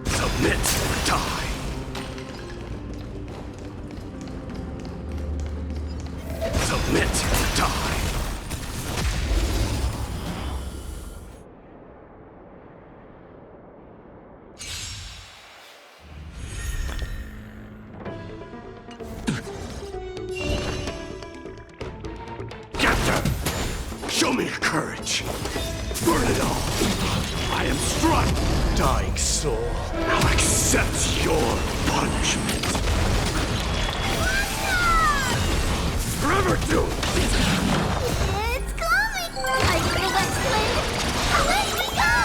Submit or die. Submit or die. Captain, show me your courage. Burn it all. I am struck. Dying soul, I'll accept your punishment. Forever do it. It's coming! Are you the West Wind? Away we go!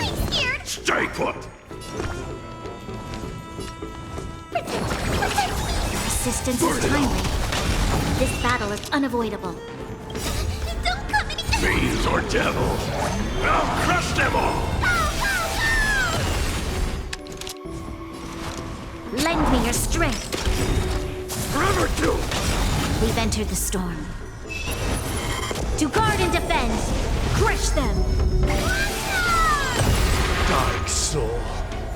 I'm scared! Stay put. Your resistance is timely. This battle is unavoidable. Don't come any Fiends or devils, I'll crush them all. Lend me your strength. Forever do. We've entered the storm. To guard and defend, crush them. Dying soul,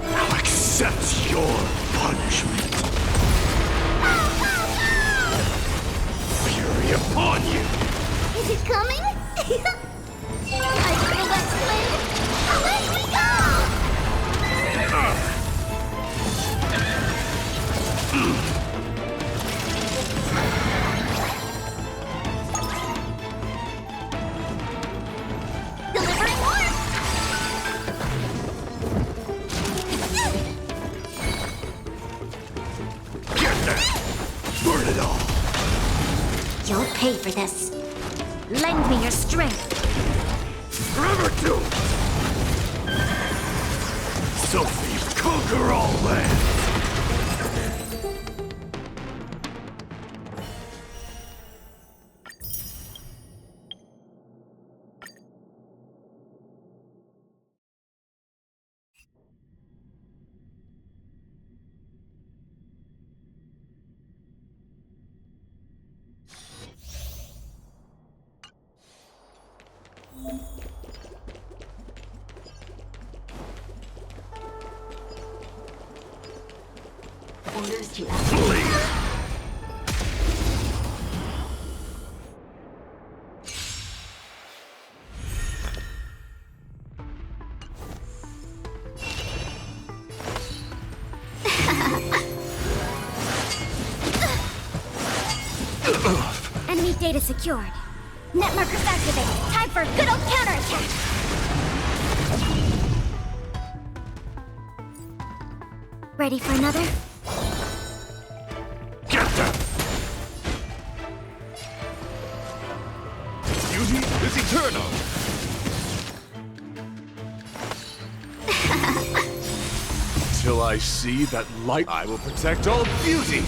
I'll accept your punishment. Fury upon you. Is it coming? Are you the West Wind? Away we go! Delivering warmth! Get that. Burn it all. You'll pay for this. Lend me your strength. Forever do. Sophie, conquer all lands. Orders to Please. Enemy data secured. Net markers activated. Time for a good old counterattack. Ready for another? Get them. Beauty is eternal. Till I see that light, I will protect all beauty.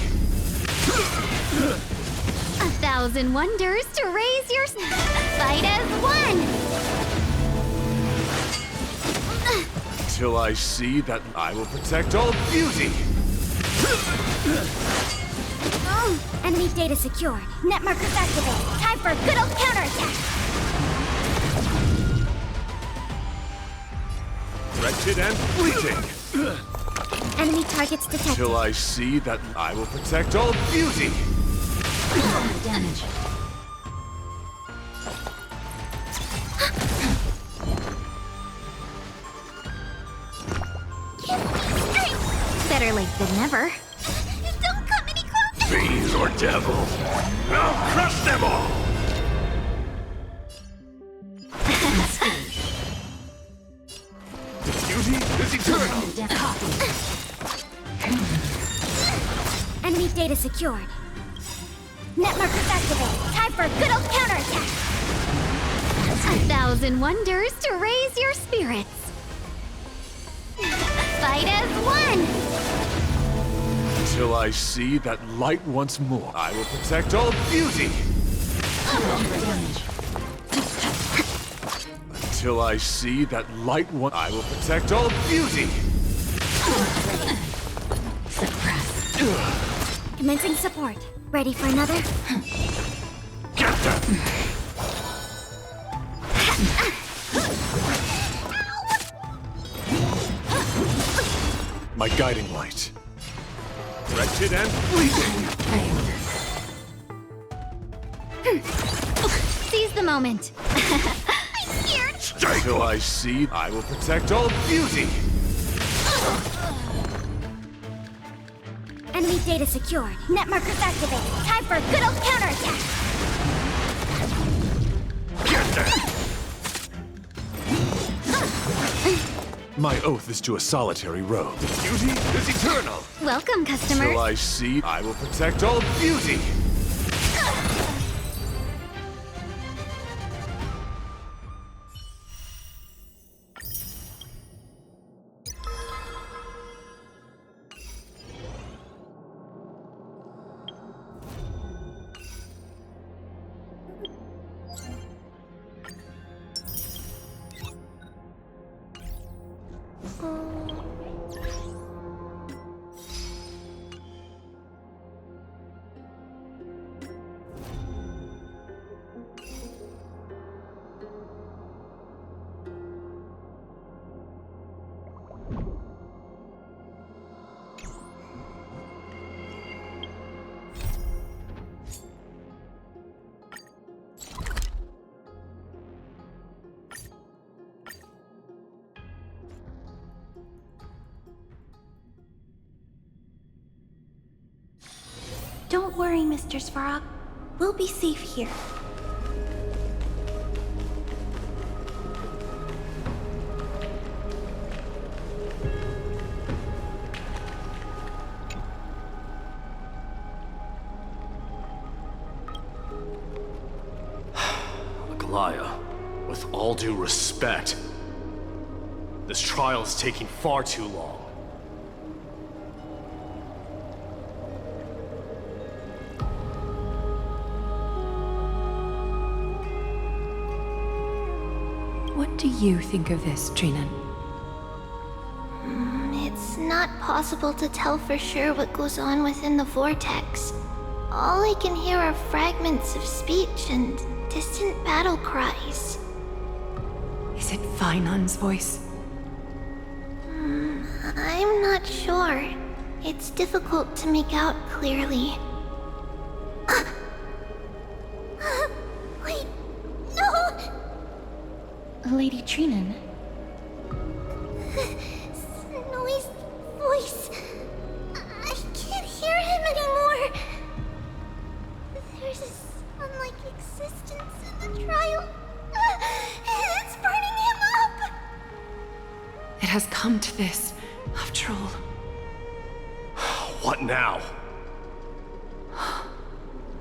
1,000 wonders to raise your fight as one. Till I see that I will protect all beauty. Enemy data secured. Net markers activated. Time for a good old counterattack. Wretched and fleeting. Enemy targets detected. Till I see that I will protect all beauty. Damage. Better late than never. Don't come any closer! Fiends or devils, I'll crush them all! Beauty is eternal! Enemy data secured. Net markers activated. Time for a good old counterattack. 1,000 wonders to raise your spirits. Fight as one! Till I see that light once more, I will protect all beauty! Until I see that light I will protect all beauty! Suppress. Commencing support. Ready for another? Get them! My guiding light. Wretched and bleeding! Seize the moment. I'm scared. Till I see, I will protect all beauty! Enemy data secured. Net markers activated. Time for a good old counterattack. Get them! My oath is to a solitary road. Beauty is eternal! Welcome, customers. Till I see, I will protect all beauty! Don't worry, Mr. Svarog. We'll be safe here. Aglaya, with all due respect, this trial is taking far too long. What do you think of this, Trinan? It's not possible to tell for sure what goes on within the vortex. All I can hear are fragments of speech and distant battle cries. Is it Fainan's voice? I'm not sure. It's difficult to make out clearly. Wait, no! Lady Trinan? Snowy's voice. I can't hear him anymore. There's a sun-like existence in the trial. It's burning him up. It has come to this, after all. What now?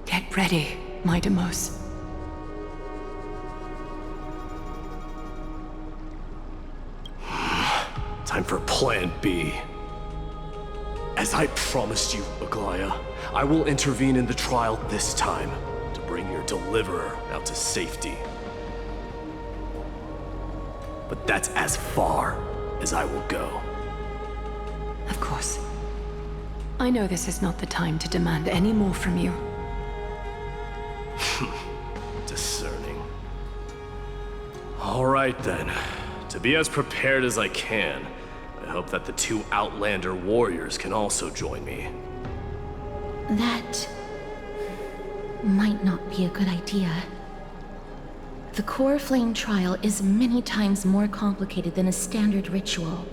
Get ready, my Demos. Time for Plan B. As I promised you, Aglaya, I will intervene in the trial this time to bring your deliverer out to safety. But that's as far as I will go. Of course. I know this is not the time to demand any more from you. Discerning. All right then. To be as prepared as I can, I hope that the two Outlander warriors can also join me. That might not be a good idea. The core flame trial is many times more complicated than a standard ritual.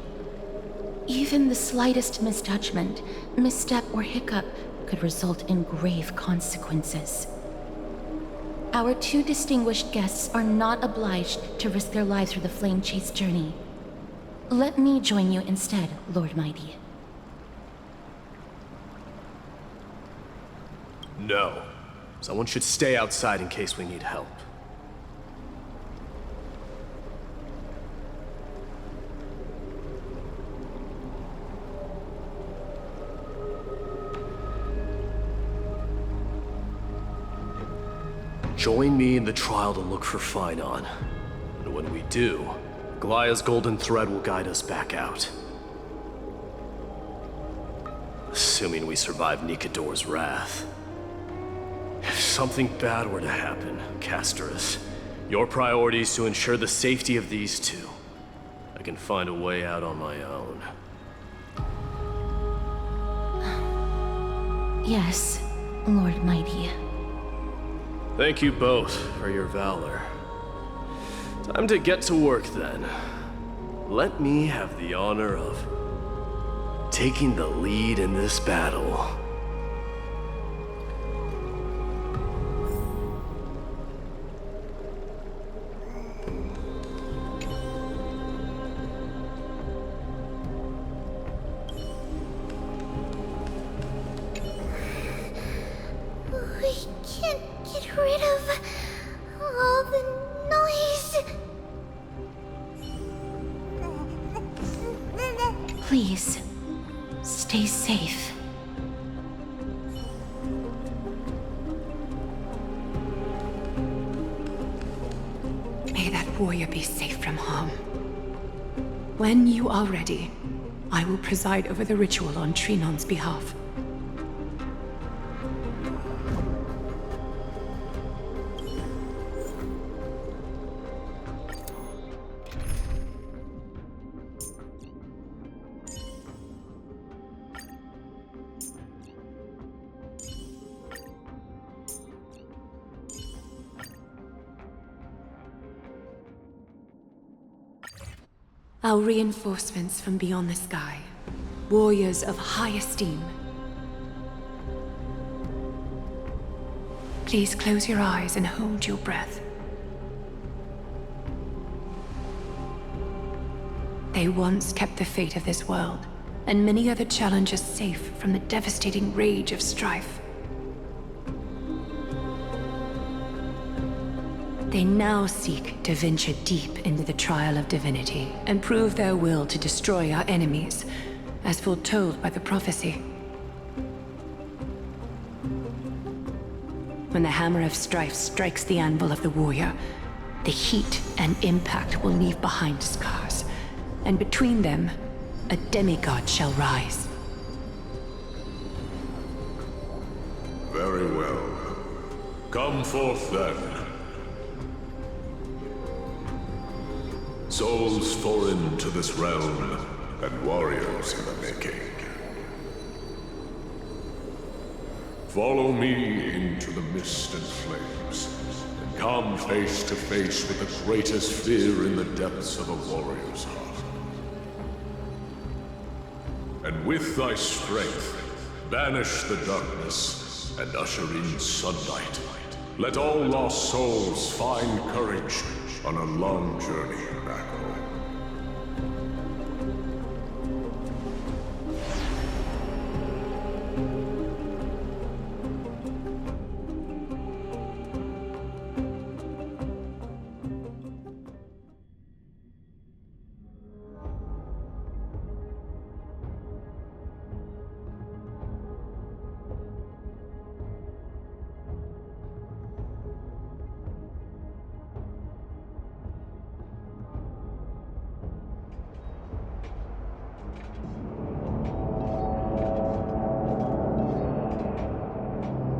Even the slightest misjudgment, misstep, or hiccup could result in grave consequences. Our two distinguished guests are not obliged to risk their lives for the flame chase journey. Let me join you instead, Lord Mighty. No. Someone should stay outside in case we need help. Join me in the trial to look for Phynon. And when we do, Goliath's golden thread will guide us back out. Assuming we survive Nikador's wrath. If something bad were to happen, Casterus, your priority is to ensure the safety of these two. I can find a way out on my own. Yes, Lord Mighty. Thank you both for your valor. Time to get to work then. Let me have the honor of taking the lead in this battle. We can't get rid of all the noise. Please, stay safe. May that warrior be safe from harm. When you are ready, I will preside over the ritual on Trinon's behalf. Our reinforcements from beyond the sky. Warriors of high esteem. Please close your eyes and hold your breath. They once kept the fate of this world, and many other challenges safe from the devastating rage of strife. They now seek to venture deep into the trial of divinity and prove their will to destroy our enemies, as foretold by the prophecy. When the hammer of strife strikes the anvil of the warrior, the heat and impact will leave behind scars, and between them, a demigod shall rise. Very well. Come forth then. Souls foreign to this realm, and warriors in the making. Follow me into the mist and flames, and come face to face with the greatest fear in the depths of a warrior's heart. And with thy strength, banish the darkness, and usher in sunlight. Let all lost souls find courage on a long journey back home.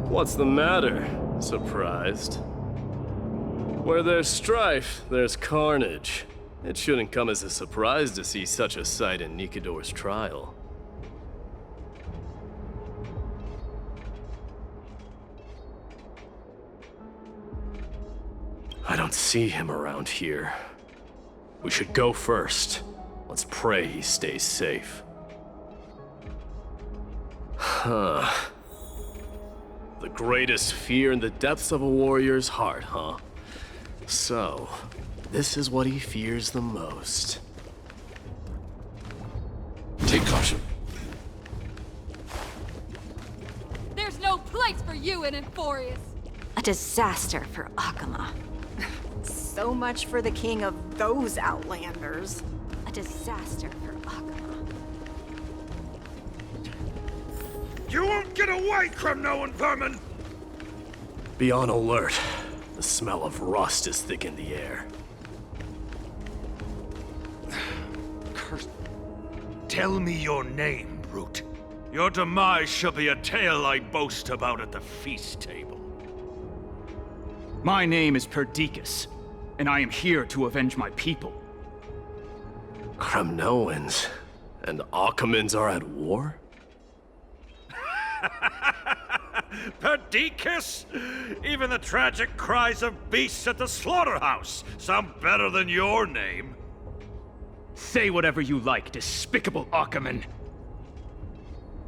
What's the matter? Surprised? Where there's strife, there's carnage. It shouldn't come as a surprise to see such a sight in Nikador's trial. I don't see him around here. We should go first. Let's pray he stays safe. Huh. The greatest fear in the depths of a warrior's heart, huh? So, this is what he fears the most. Take caution. There's no place for you in Enforius! A disaster for Akama. So much for the king of those outlanders. A disaster for Akama. You won't get away, criminal and vermin! Be on alert. The smell of rust is thick in the air. Curse. Tell me your name, brute. Your demise shall be a tale I boast about at the feast table. My name is Perdiccas, and I am here to avenge my people. Kremnoans and Akamans are at war? Perdiccas? Even the tragic cries of beasts at the slaughterhouse sound better than your name. Say whatever you like, despicable Achaman.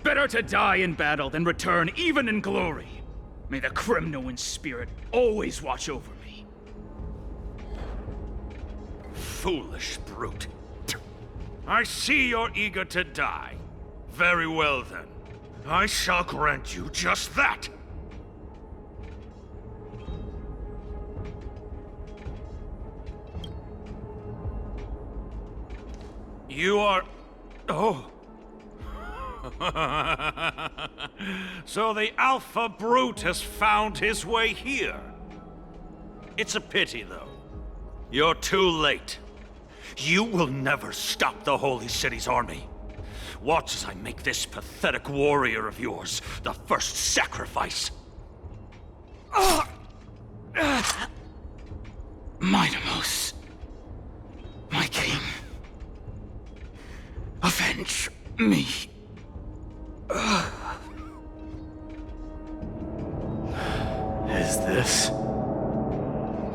Better to die in battle than return even in glory. May the Kremnoan spirit always watch over me. Foolish brute. I see you're eager to die. Very well then. I shall grant you just that. You are... Oh. So the Alpha Brute has found his way here. It's a pity, though. You're too late. You will never stop the Holy City's army. Watch as I make this pathetic warrior of yours the first sacrifice. Mightimos, my king, avenge me. Is this?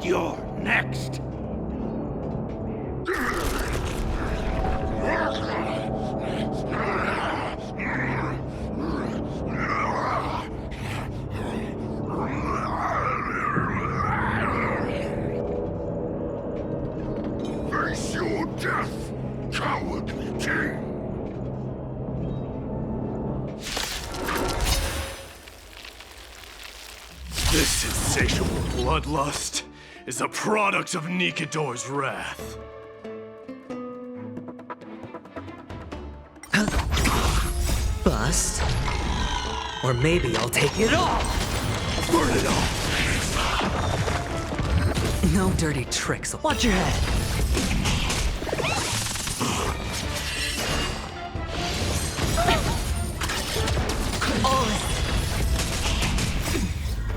You're next. Face your death, cowardly king! This insatiable bloodlust is a product of Nikador's wrath. Bust? Or maybe I'll take it all! Burn it off! No dirty tricks. Watch your head!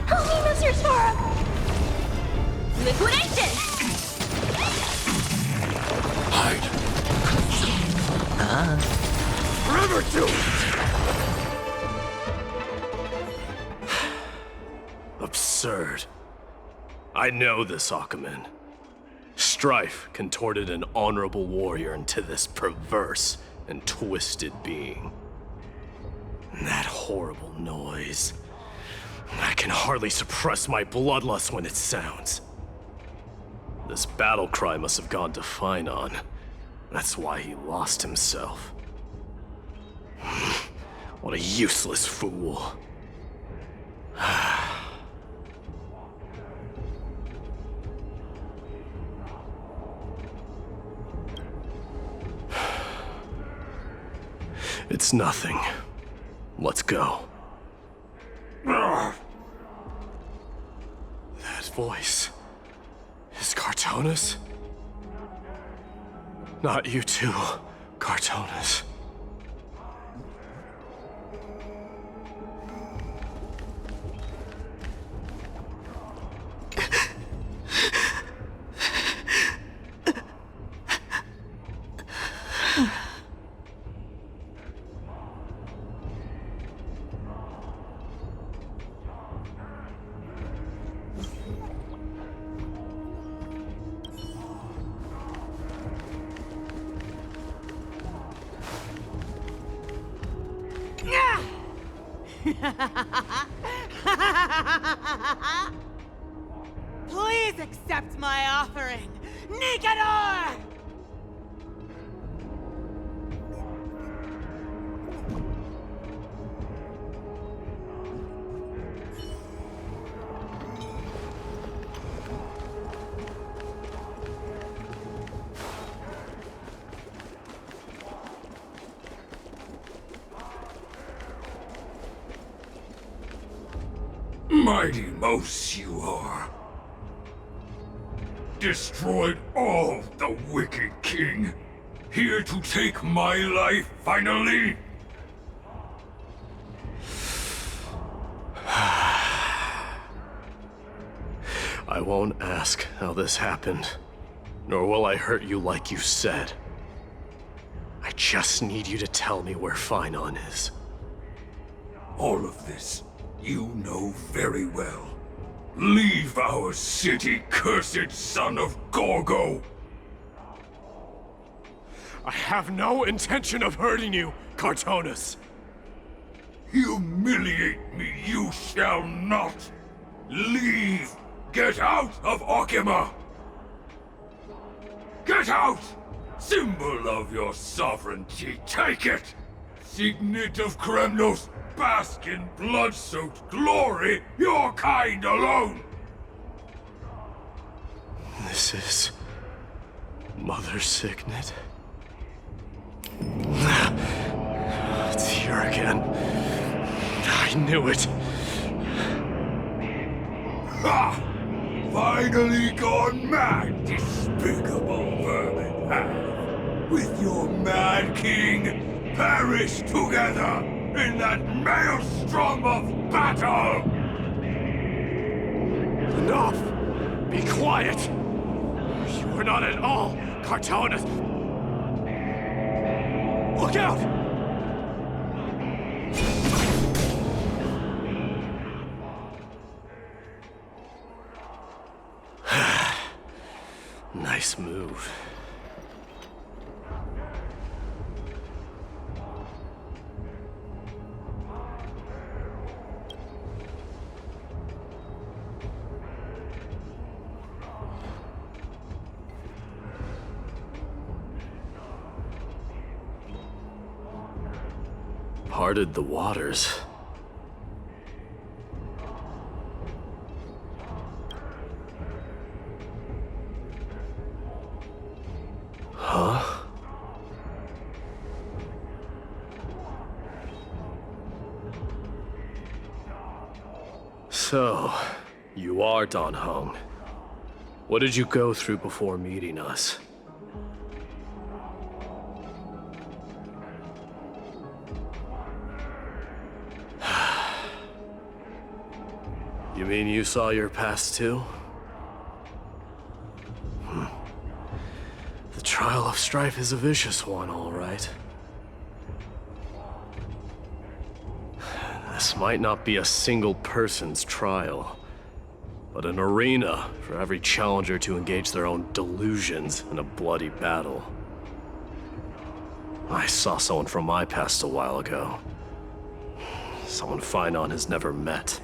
Help me, Mr. Sora! Liquidation! Hide. Forever do it! Absurd. I know this Achaman. Strife contorted an honorable warrior into this perverse and twisted being. And that horrible noise. I can hardly suppress my bloodlust when it sounds. This battle cry must have gone to Finon. That's why he lost himself. What a useless fool. It's nothing. Let's go. That voice is Cartonis? Not you too, Cartonis. Please accept my offering, Nikador! Mighty Mos you are. destroyed all the wicked king. Here to take my life, finally? I won't ask how this happened, nor will I hurt you like you said. I just need you to tell me where Finon is. All of this, you know very well. Leave our city, cursed son of Gorgo! I have no intention of hurting you, Cartonus. Humiliate me you shall not! Leave! Get out of Okima! Get out! Symbol of your sovereignty, take it! Signet of Kremnos, bask in blood-soaked glory, your kind alone! This is... Mother's signet? It's here again. I knew it. Ha! Finally gone mad, despicable vermin have! With your mad king, perish together in that maelstrom of battle! Enough! Be quiet! You are not at all Cartonus! Look out! Nice move. Parted the waters. Huh? So, you are Don Hung. What did you go through before meeting us? You mean you saw your past too? The trial of strife is a vicious one, all right. This might not be a single person's trial, but an arena for every challenger to engage their own delusions in a bloody battle. I saw someone from my past a while ago. Someone Finon has never met.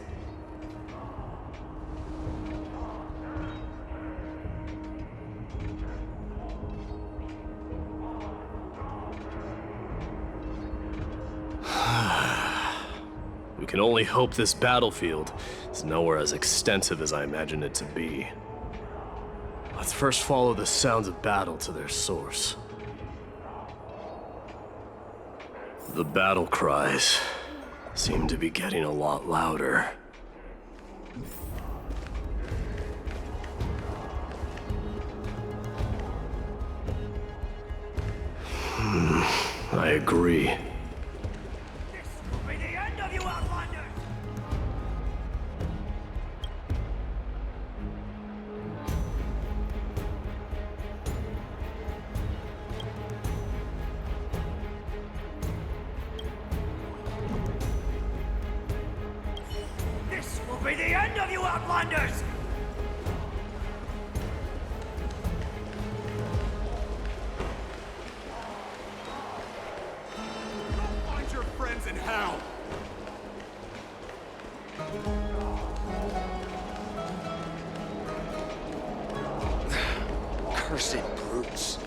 We can only hope this battlefield is nowhere as extensive as I imagine it to be. Let's first follow the sounds of battle to their source. The battle cries seem to be getting a lot louder. I agree. Be the end of you Outlanders! Go find your friends in hell! Cursed brutes.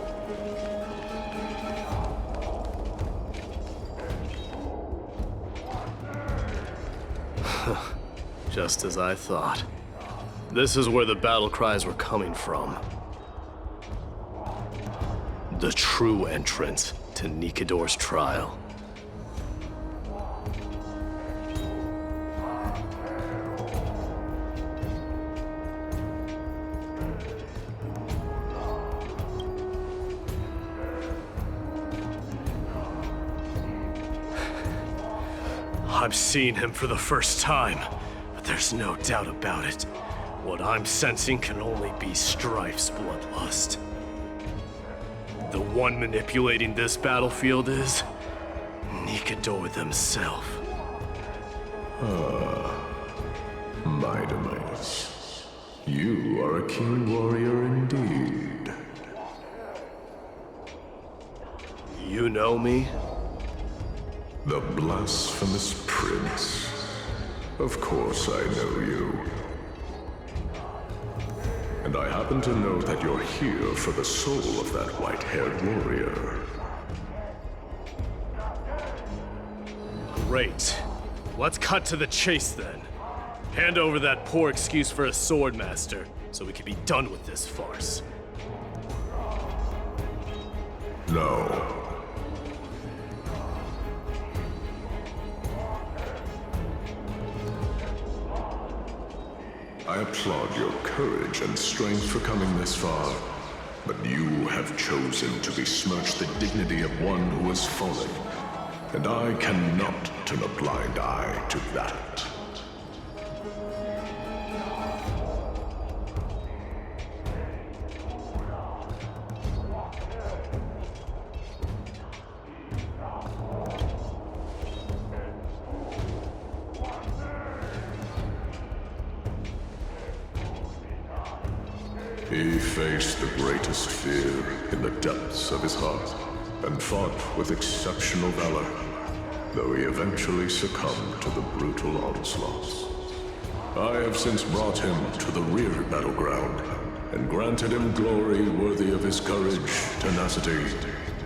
Just as I thought. This is where the battle cries were coming from. The true entrance to Nikador's trial. I'm seeing him for the first time, but there's no doubt about it. What I'm sensing can only be Strife's bloodlust. The one manipulating this battlefield is Nikador themselves. Mightimus, you are a king warrior indeed. You know me? The blasphemous prince. Of course I know you. And I happen to know that you're here for the soul of that white-haired warrior. Great. Let's cut to the chase then. Hand over that poor excuse for a swordmaster, so we can be done with this farce. No. I applaud your courage and strength for coming this far, but you have chosen to besmirch the dignity of one who has fallen, and I cannot turn a blind eye to that. He faced the greatest fear in the depths of his heart, and fought with exceptional valor, though he eventually succumbed to the brutal onslaughts. I have since brought him to the rear battleground, and granted him glory worthy of his courage, tenacity,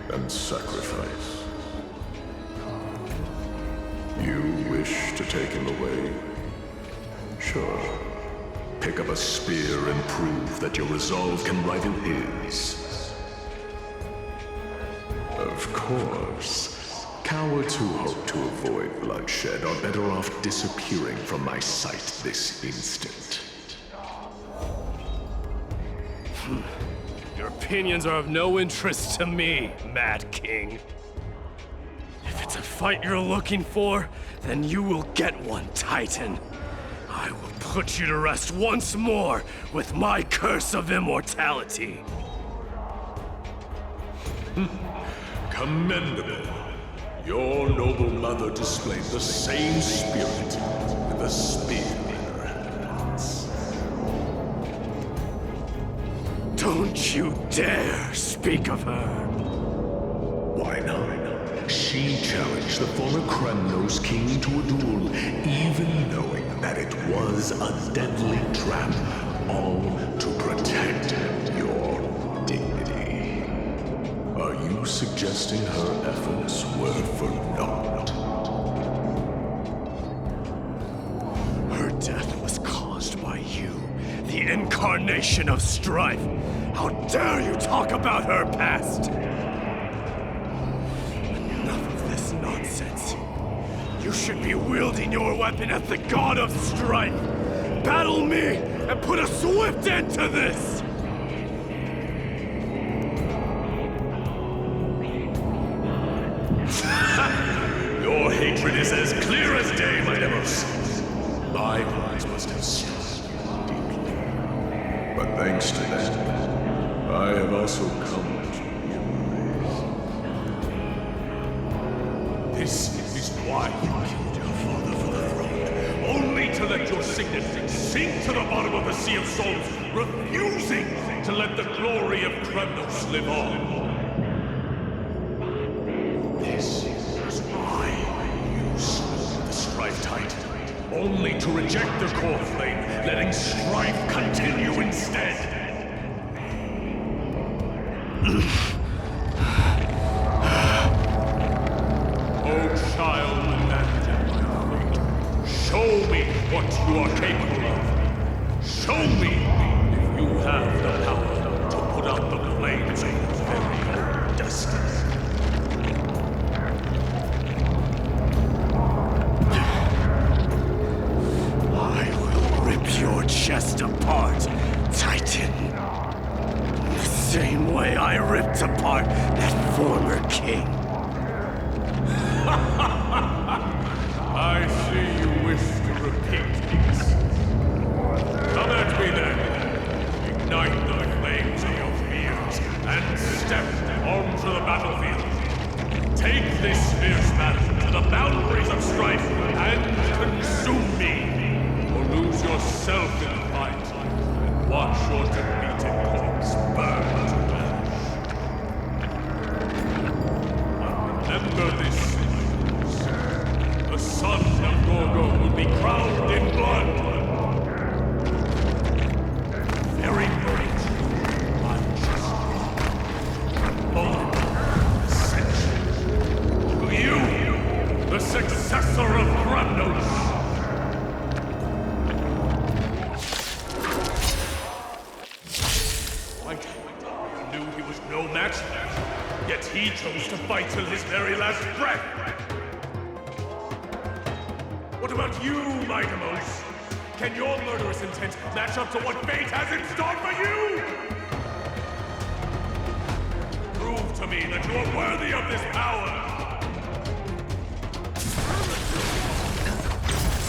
and sacrifice. You wish to take him away? Sure. Pick up a spear and prove that your resolve can rival his. Of course, cowards who hope to avoid bloodshed are better off disappearing from my sight this instant. Your opinions are of no interest to me, Mad King. If it's a fight you're looking for, then you will get one, Titan. I will put you to rest once more with my curse of immortality. Commendable. Your noble mother displayed the same spirit with a spear in her hands. Don't you dare speak of her. Why not? She challenged the former Kremnos king to a duel, even knowing that it was a deadly trap, all to protect your dignity. Are you suggesting her efforts were for naught? Her death was caused by you, the incarnation of strife. How dare you talk about her past? Nonsense. You should be wielding your weapon at the god of strife. Battle me and put a swift end to this! Your hatred is as clear as day, Mightimus. My words must have struck you deeply. But thanks to that, I have also come to realize. This is why you killed your father for the throne. Only to let your signet sink to the bottom of the Sea of Souls, refusing to let the glory of Kremnos live on. Only to reject the core flame, letting strife continue instead. Oh, child, and show me what you are capable of. Show me if you have the power to put out the flames of your very own destiny. Your chest apart, Titan. The same way I ripped apart that former king. I see you wish to repeat this. Come at me then. Ignite the flames of your fears and step onto the battlefield. Take this fierce battle to the boundaries of strife and consume me. Or lose yourself in the fight and watch your defeated corpse burn to ash. Remember this. The son of Gorgo will be crowned in blood. Very great, unjust, bold, ascension. To you, the successor of Gramnos. Right, you knew he was no match, yet he chose to fight till his very last breath. What about you, Mightimos? Can your murderous intent match up to what fate has in store for you? Prove to me that you are worthy of this power!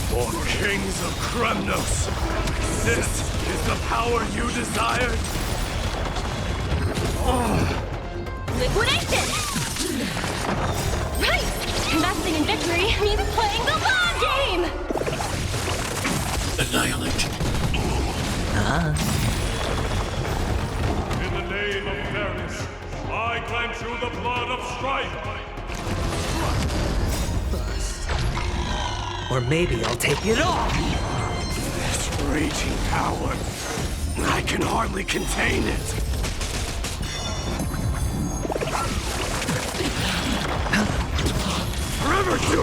For kings of Kremnos, this is the power you desired? Liquidation! Right! Investing in victory means playing the long game! Annihilate. In the name of fairness, I grant you the blood of strife! Or maybe I'll take it all! This raging power, I can hardly contain it. Forever do!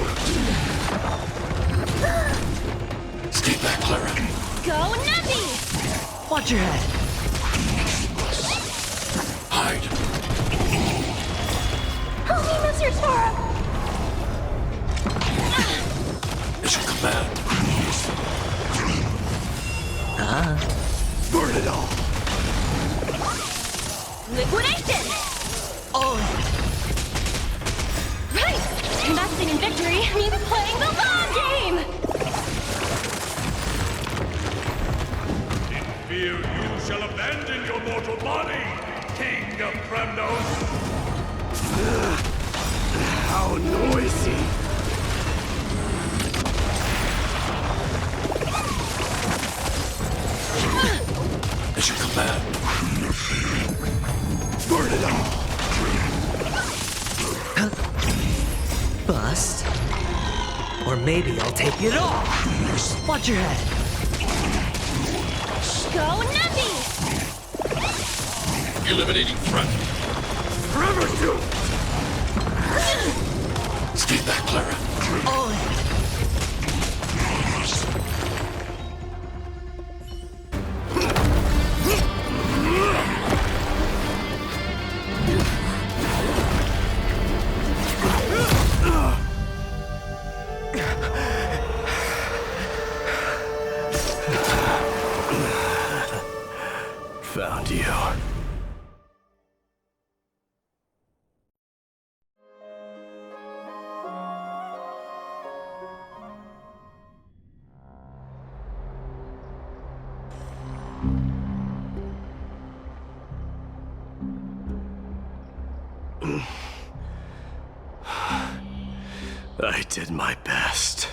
Stay back, Clara. Go Navi! Watch your head! Hide. Holy Mr. Sora! Mission command. Ah. Burn it all! Liquidation! Oh! Right! Investing in victory means playing the long game! In fear you shall abandon your mortal body, King of Kremnos! How noisy! Mission command. Burn it all! Bust. Or maybe I'll take it all! Watch your head! Go Navi! Eliminating threat. Forever do! Stay back, Clara. Oh! Found you. I did my best.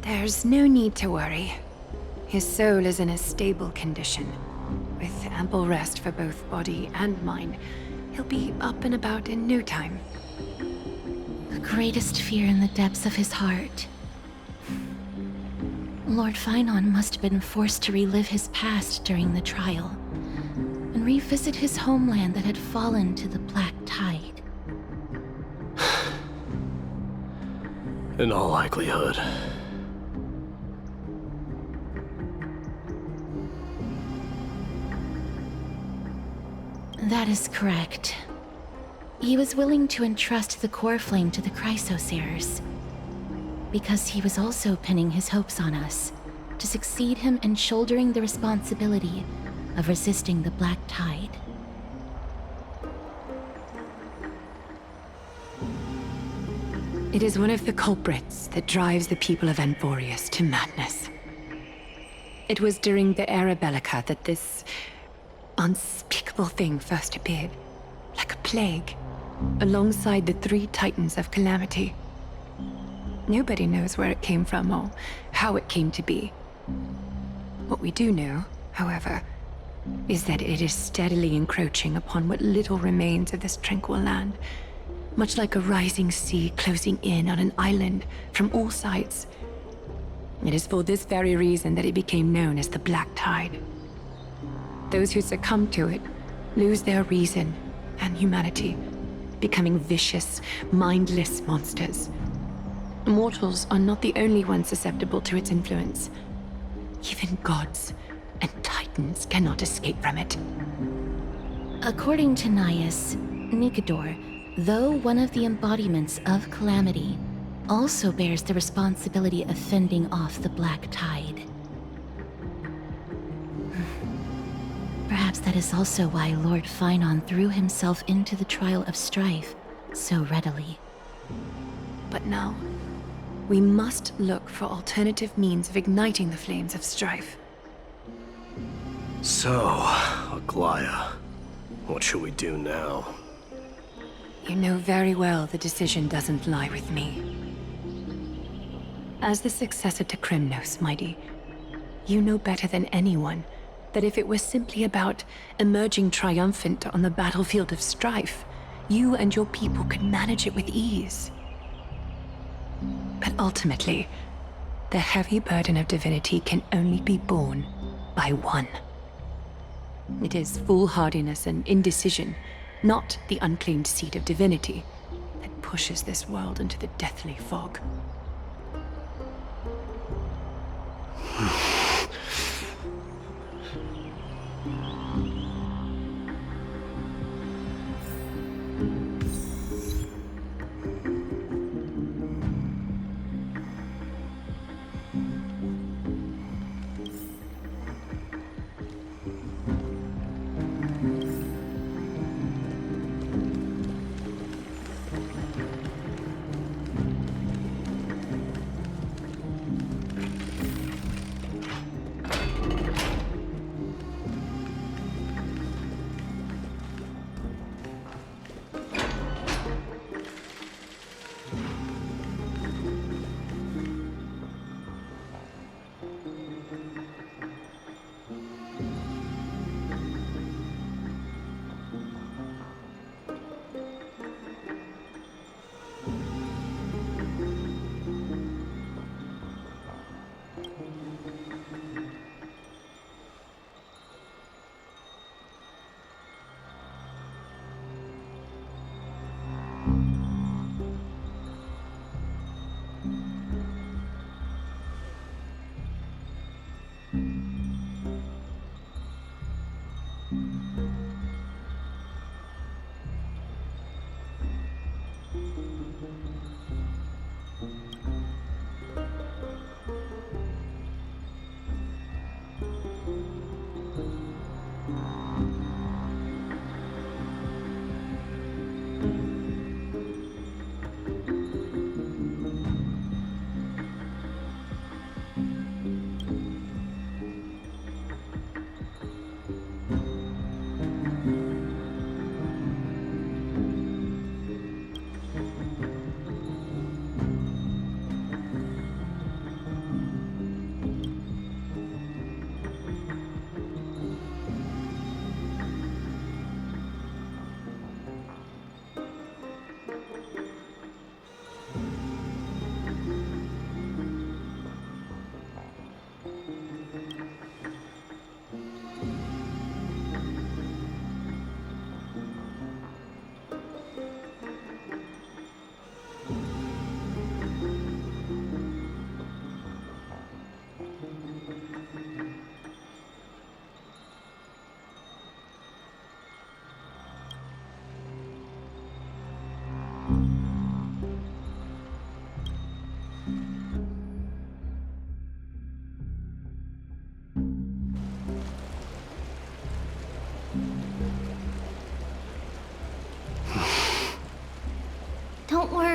There's no need to worry. His soul is in a stable condition. With ample rest for both body and mind, he'll be up and about in no time. The greatest fear in the depths of his heart. Lord Finon must have been forced to relive his past during the trial, and revisit his homeland that had fallen to the Black Tide. In all likelihood. That is correct. He was willing to entrust the core flame to the Chrysoseers, because he was also pinning his hopes on us. to succeed him in shouldering the responsibility of resisting the Black Tide. It is one of the culprits that drives the people of Anvorius to madness. It was during the Era Bellica that this unspeakable thing first appeared, like a plague, alongside the 3 Titans of Calamity. Nobody knows where it came from or how it came to be. What we do know, however, is that it is steadily encroaching upon what little remains of this tranquil land, much like a rising sea closing in on an island from all sides. It is for this very reason that it became known as the Black Tide. Those who succumb to it lose their reason and humanity, becoming vicious, mindless monsters. Mortals are not the only ones susceptible to its influence. Even gods and titans cannot escape from it. According to Naias, Nikador, though one of the embodiments of Calamity, also bears the responsibility of fending off the Black Tide. Perhaps that is also why Lord Finon threw himself into the trial of strife so readily. But now, we must look for alternative means of igniting the flames of strife. So, Aglaya, what should we do now? You know very well the decision doesn't lie with me. As the successor to Krymnos, Mighty, you know better than anyone that if it was simply about emerging triumphant on the battlefield of strife, you and your people could manage it with ease. But ultimately, the heavy burden of divinity can only be borne by one. It is foolhardiness and indecision, not the unclaimed seed of divinity, that pushes this world into the deathly fog.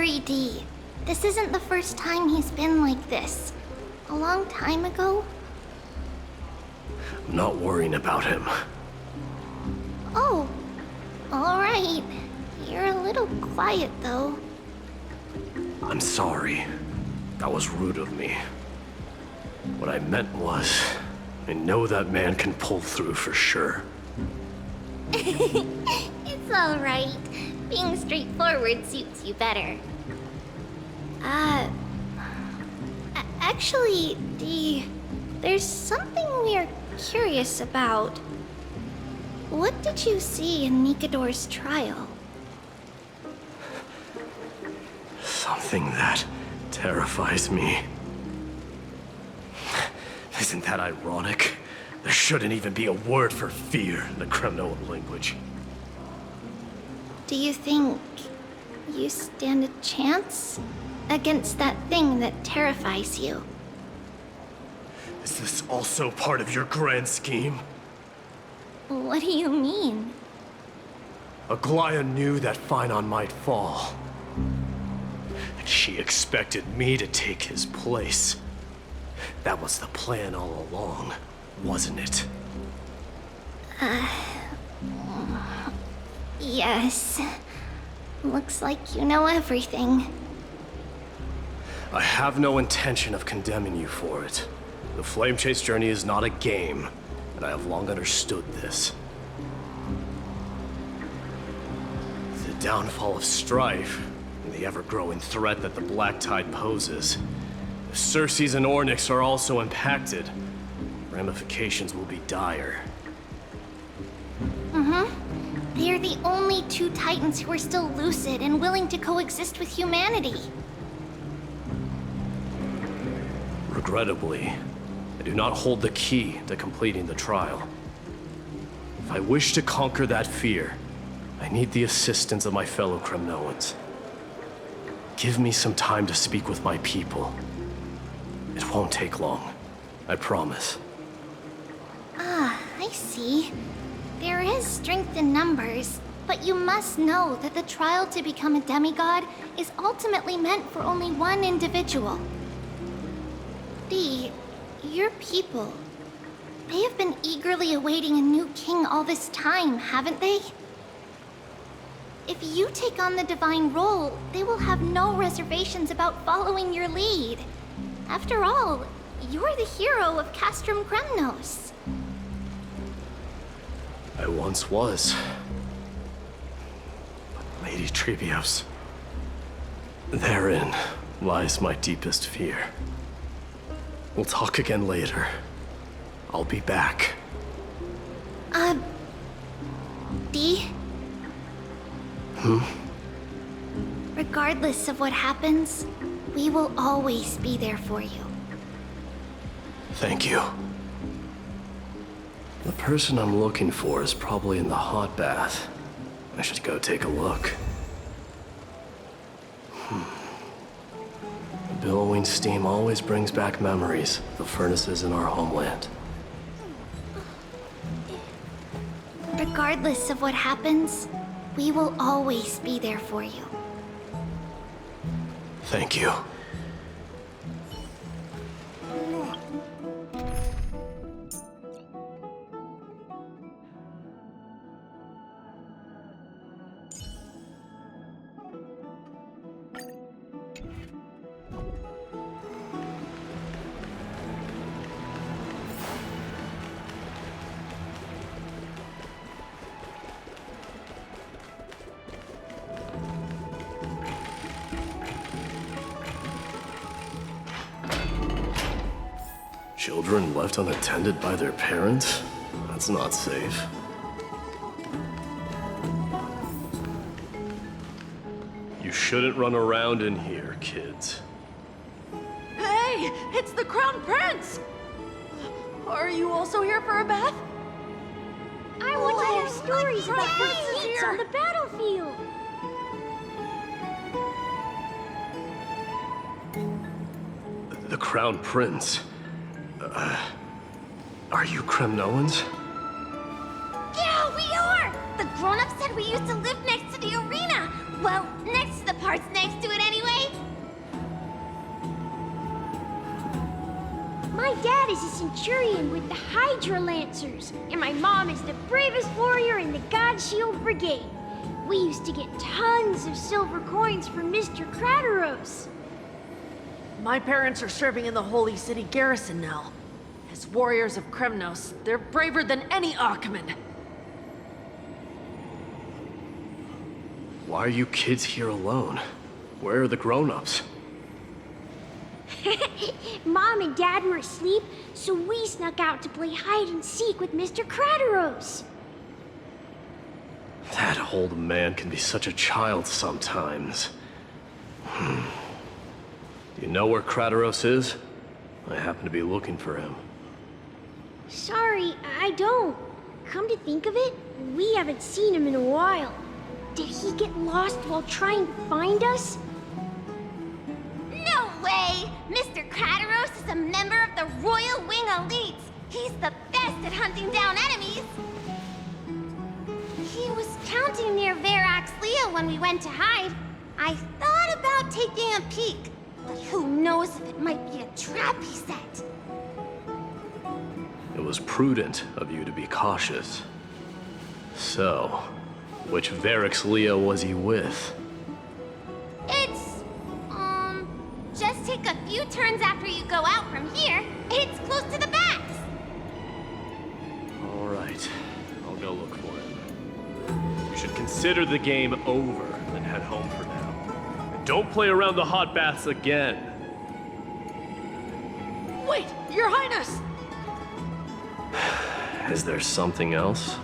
worry, Dee. This isn't the first time he's been like this. A long time ago? I'm not worrying about him. Oh, alright. You're a little quiet, though. I'm sorry. That was rude of me. What I meant was, I know that man can pull through for sure. It's alright. Being straightforward suits you better. Actually, Dee, there's something we're curious about. What did you see in Nikador's trial? Something that terrifies me. Isn't that ironic? There shouldn't even be a word for fear in the Kremnoan language. Do you think you stand a chance against that thing that terrifies you? Is this also part of your grand scheme? What do you mean? Aglaya knew that Phynon might fall. And she expected me to take his place. That was the plan all along, wasn't it? Yes. Looks like you know everything. I have no intention of condemning you for it. The Flame Chase journey is not a game, and I have long understood this. The downfall of strife, and the ever-growing threat that the Black Tide poses. If Circes and Ornyx are also impacted, ramifications will be dire. They are the only two Titans who are still lucid and willing to coexist with humanity. Regrettably, I do not hold the key to completing the trial. If I wish to conquer that fear, I need the assistance of my fellow Kremnoans. Give me some time to speak with my people. It won't take long, I promise. I see. There is strength in numbers, but you must know that the trial to become a demigod is ultimately meant for only one individual. Dee, your people, they have been eagerly awaiting a new king all this time, haven't they? If you take on the divine role, they will have no reservations about following your lead. After all, you're the hero of Castrum Kremnos. I once was. But Lady Trebios, therein lies my deepest fear. We'll talk again later. I'll be back. Dee? Regardless of what happens, we will always be there for you. Thank you. The person I'm looking for is probably in the hot bath. I should go take a look. The billowing steam always brings back memories of the furnaces in our homeland. Regardless of what happens, we will always be there for you. Thank you. Children left unattended by their parents? That's not safe. You shouldn't run around in here, kids. Hey, it's the Crown Prince! Are you also here for a bath? I want to hear stories about the kids on the battlefield. The Crown Prince. Are you Kremnoans? Yeah, we are! The grown-ups said we used to live next to the arena. Well, next to the parts next to it anyway. My dad is a centurion with the Hydra Lancers, and my mom is the bravest warrior in the God Shield Brigade. We used to get tons of silver coins from Mr. Crateros. My parents are serving in the Holy City garrison now. As warriors of Kremnos, they're braver than any Achaemen. Why are you kids here alone? Where are the grown-ups? Mom and Dad were asleep, so we snuck out to play hide and seek with Mr. Crateros. That old man can be such a child sometimes. Do you know where Crateros is? I happen to be looking for him. Sorry, I don't. Come to think of it, we haven't seen him in a while. Did he get lost while trying to find us? No way! Mr. Crateros is a member of the Royal Wing Elites. He's the best at hunting down enemies. He was counting near Verax Leo when we went to hide. I thought about taking a peek, but who knows if it might be a trap he set. It was prudent of you to be cautious. So, which Verax Leo was he with? It's, just take a few turns after you go out from here. It's close to the backs. All right, I'll go look for him. You should consider the game over and head home for now. And don't play around the hot baths again. Wait, Your Highness! Is there something else?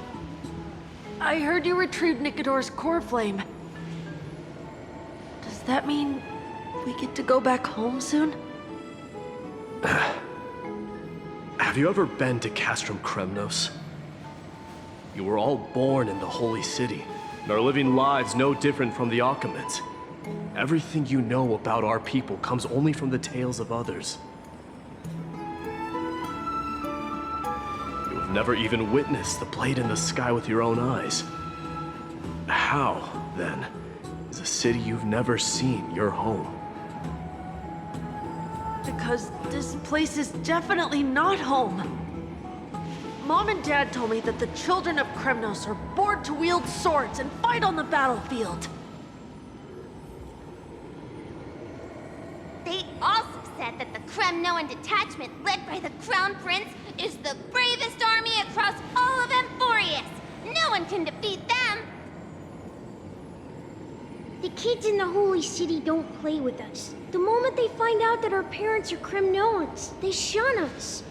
I heard you retrieved Nicodor's core flame. Does that mean we get to go back home soon? Have you ever been to Castrum Kremnos? You were all born in the Holy City, and are living lives no different from the Achaemens. Everything you know about our people comes only from the tales of others. You have never even witnessed the blade in the sky with your own eyes. How, then, is a city you've never seen your home? Because this place is definitely not home. Mom and Dad told me that the children of Kremnos are born to wield swords and fight on the battlefield. They also said that the Kremnoan detachment led by the Crown Prince is the bravest army across all of Amphorius. No one can defeat them. The kids in the Holy City don't play with us. The moment they find out that our parents are Kremnoans, they shun us.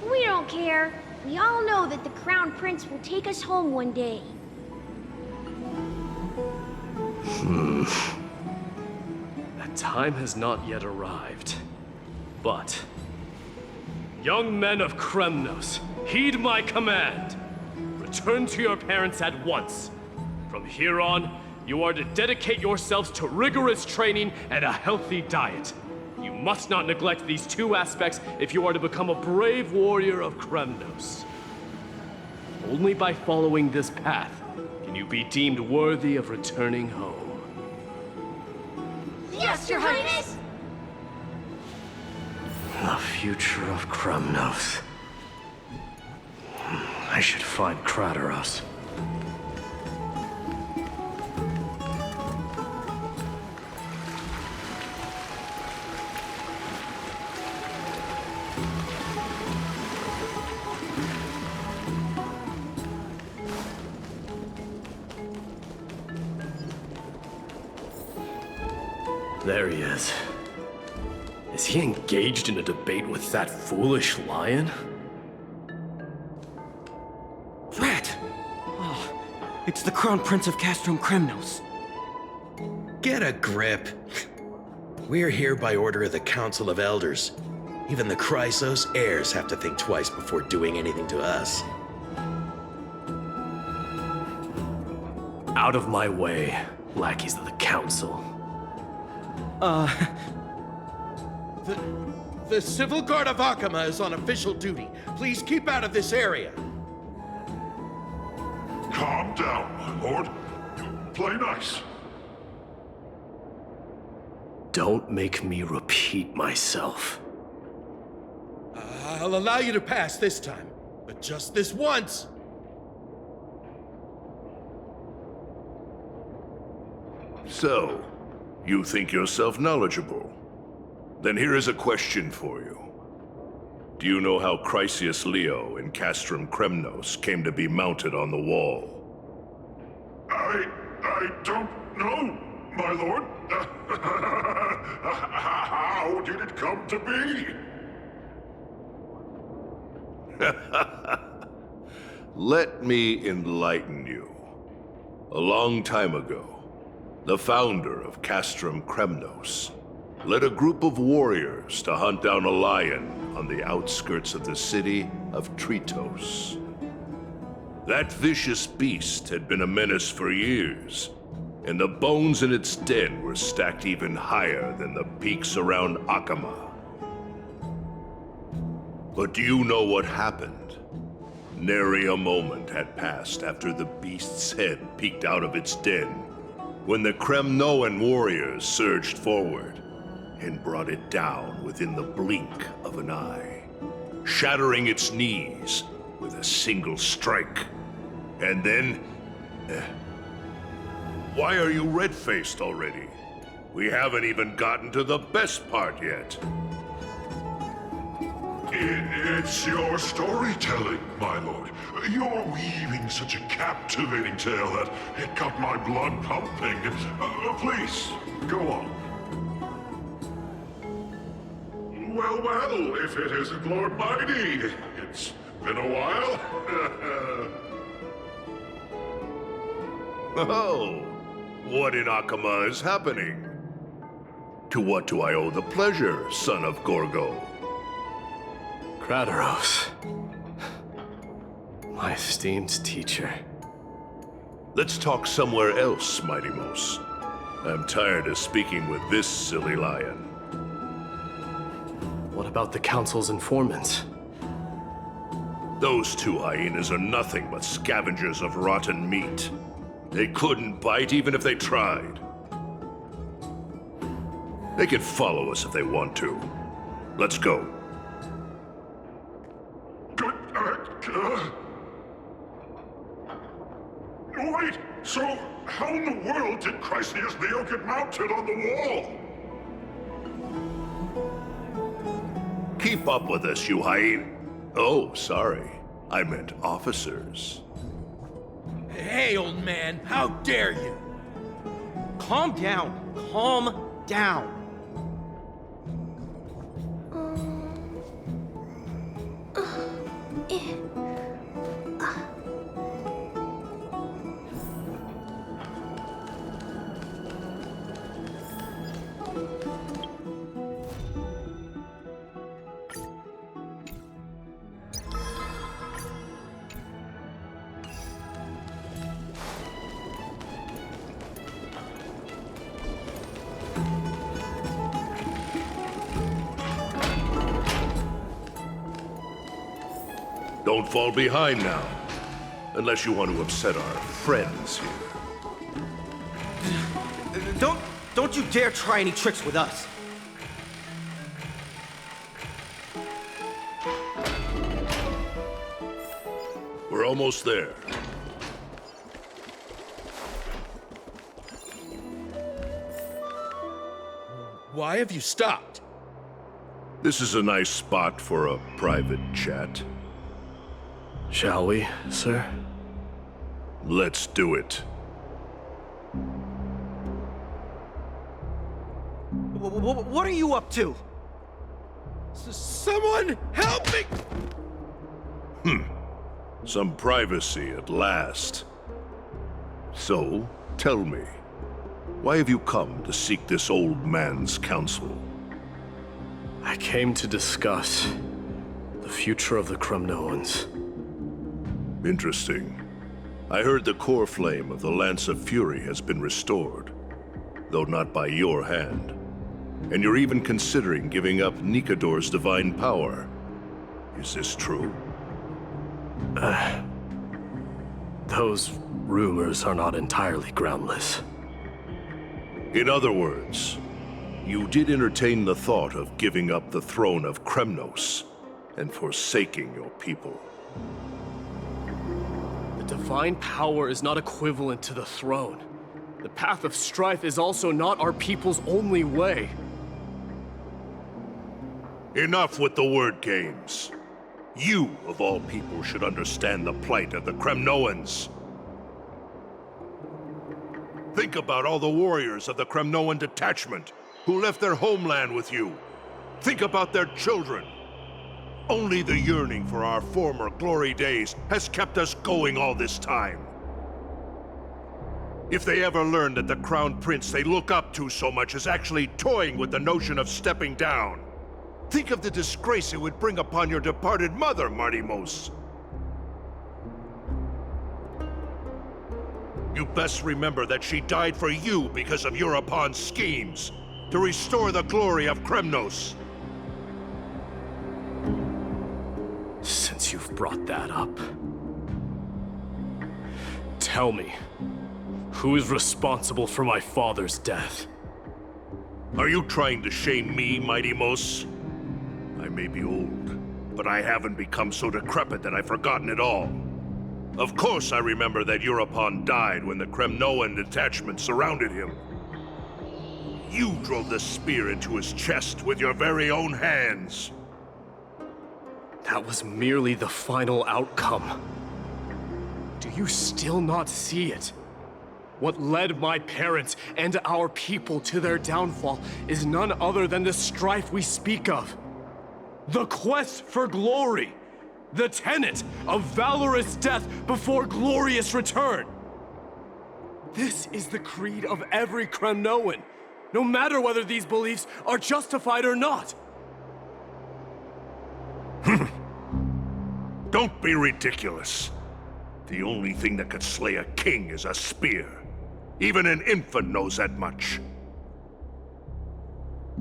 We don't care. We all know that the Crown Prince will take us home one day. That time has not yet arrived. But, young men of Kremnos, heed my command. Return to your parents at once. From here on, you are to dedicate yourselves to rigorous training and a healthy diet. You must not neglect these two aspects if you are to become a brave warrior of Kremnos. Only by following this path can you be deemed worthy of returning home. Yes, Your Highness! The future of Kremnos. I should find Crateros. There he is. Is he engaged in a debate with that foolish lion? Rat! Oh, it's the Crown Prince of Castrum Kremnos. Get a grip. We're here by order of the Council of Elders. Even the Chrysos heirs have to think twice before doing anything to us. Out of my way, lackeys of the Council. The Civil Guard of Achaema is on official duty. Please keep out of this area. Come down, my lord. Play nice. Don't make me repeat myself. I'll allow you to pass this time, but just this once. So, you think yourself knowledgeable? Then here is a question for you. Do you know how Chrysius Leo in Castrum Kremnos came to be mounted on the wall? I don't know, my lord. How did it come to be? Let me enlighten you. A long time ago, the founder of Castrum Kremnos led a group of warriors to hunt down a lion on the outskirts of the city of Tritos. That vicious beast had been a menace for years, and the bones in its den were stacked even higher than the peaks around Akama. But do you know what happened? Nary a moment had passed after the beast's head peeked out of its den, when the Kremnoan warriors surged forward and brought it down within the blink of an eye, shattering its knees with a single strike. And then... Why are you red-faced already? We haven't even gotten to the best part yet. It's your storytelling, my lord. You're weaving such a captivating tale that it got my blood pumping. Please, go on. Well, if it isn't Lord Mighty. It's been a while. Oh, what in Akama is happening? To what do I owe the pleasure, son of Gorgo? Kratos. My esteemed teacher. Let's talk somewhere else, Mighty Mos. I'm tired of speaking with this silly lion. What about the Council's informants? Those two hyenas are nothing but scavengers of rotten meat. They couldn't bite even if they tried. They can follow us if they want to. Let's go. Wait, so how in the world did Chrysius Leo get mounted on the wall? Keep up with us, you hyena. Oh, sorry. I meant officers. Hey, old man, how dare you? Calm down. Calm down. Don't fall behind now. Unless you want to upset our friends here. Don't you dare try any tricks with us. We're almost there. Why have you stopped? This is a nice spot for a private chat. Shall we, sir? Let's do it. What are you up to? Someone help me! Some privacy at last. So, tell me, why have you come to seek this old man's counsel? I came to discuss the future of the Kremnoans. Interesting. I heard the core flame of the Lance of Fury has been restored, though not by your hand. And you're even considering giving up Nikador's divine power. Is this true? Those rumors are not entirely groundless. In other words, you did entertain the thought of giving up the throne of Kremnos and forsaking your people. The divine power is not equivalent to the throne. The path of strife is also not our people's only way. Enough with the word games. You, of all people, should understand the plight of the Kremnoans. Think about all the warriors of the Kremnoan detachment who left their homeland with you. Think about their children. Only the yearning for our former glory days has kept us going all this time. If they ever learn that the Crown Prince they look up to so much is actually toying with the notion of stepping down, think of the disgrace it would bring upon your departed mother, Martimos. You best remember that she died for you because of Europon's schemes, to restore the glory of Kremnos. Since you've brought that up, tell me, who is responsible for my father's death? Are you trying to shame me, Martimos? I may be old, but I haven't become so decrepit that I've forgotten it all. Of course I remember that Europon died when the Kremnoan detachment surrounded him. You drove the spear into his chest with your very own hands. That was merely the final outcome. Do you still not see it? What led my parents and our people to their downfall is none other than the strife we speak of. The quest for glory. The tenet of valorous death before glorious return. This is the creed of every Kremnoan, no matter whether these beliefs are justified or not. Don't be ridiculous. The only thing that could slay a king is a spear. Even an infant knows that much.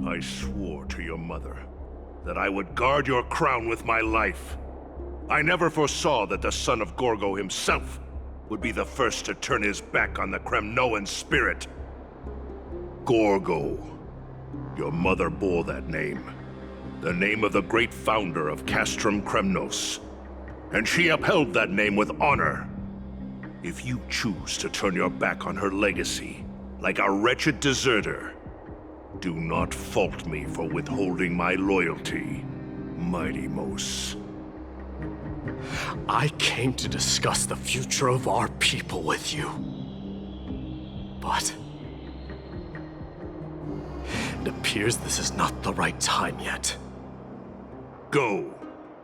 I swore to your mother that I would guard your crown with my life. I never foresaw that the son of Gorgo himself would be the first to turn his back on the Kremnoan spirit. Gorgo. Your mother bore that name. The name of the great founder of Castrum Kremnos. And she upheld that name with honor. If you choose to turn your back on her legacy, like a wretched deserter, do not fault me for withholding my loyalty, Martimos. I came to discuss the future of our people with you. But it appears this is not the right time yet. Go,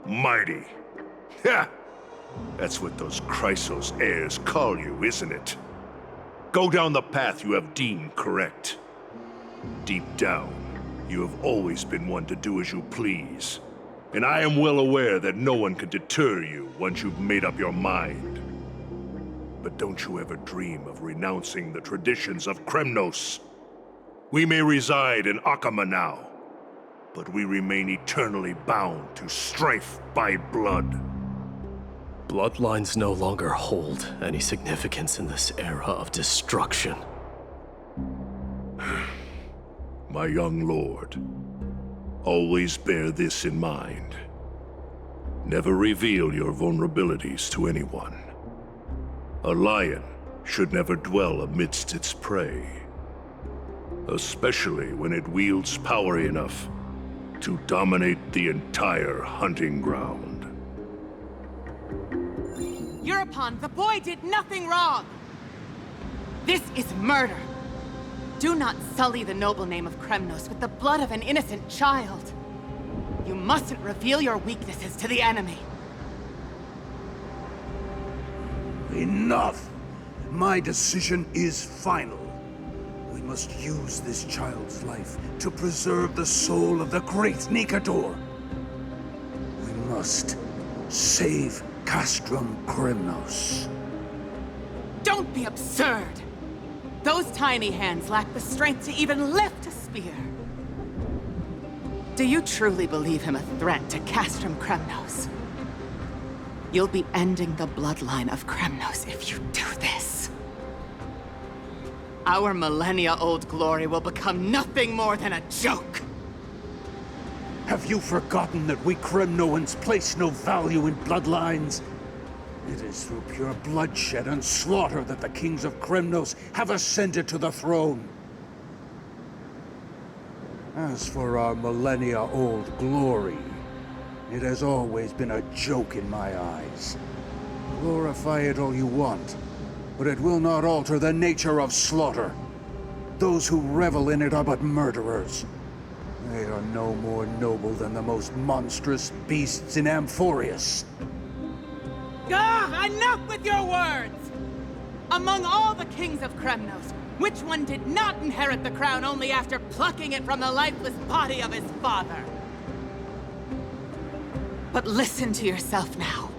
mighty. Ha! That's what those Chrysos heirs call you, isn't it? Go down the path you have deemed correct. Deep down, you have always been one to do as you please. And I am well aware that no one can deter you once you've made up your mind. But don't you ever dream of renouncing the traditions of Kremnos. We may reside in Akama now, but we remain eternally bound to strife by blood. Bloodlines no longer hold any significance in this era of destruction. My young lord, always bear this in mind. Never reveal your vulnerabilities to anyone. A lion should never dwell amidst its prey, especially when it wields power enough to dominate the entire hunting ground. Europon, the boy did nothing wrong! This is murder! Do not sully the noble name of Kremnos with the blood of an innocent child. You mustn't reveal your weaknesses to the enemy. Enough! My decision is final. We must use this child's life to preserve the soul of the great Nikador. We must save Castrum Kremnos. Don't be absurd! Those tiny hands lack the strength to even lift a spear. Do you truly believe him a threat to Castrum Kremnos? You'll be ending the bloodline of Kremnos if you do this. our millennia-old glory will become nothing more than a joke. Have you forgotten that we Kremnoans place no value in bloodlines? It is through pure bloodshed and slaughter that the kings of Kremnos have ascended to the throne. As for our millennia-old glory, it has always been a joke in my eyes. Glorify it all you want, but it will not alter the nature of slaughter. Those who revel in it are but murderers. They are no more noble than the most monstrous beasts in Amphorius. Enough with your words! Among all the kings of Kremnos, which one did not inherit the crown only after plucking it from the lifeless body of his father? But listen to yourself now.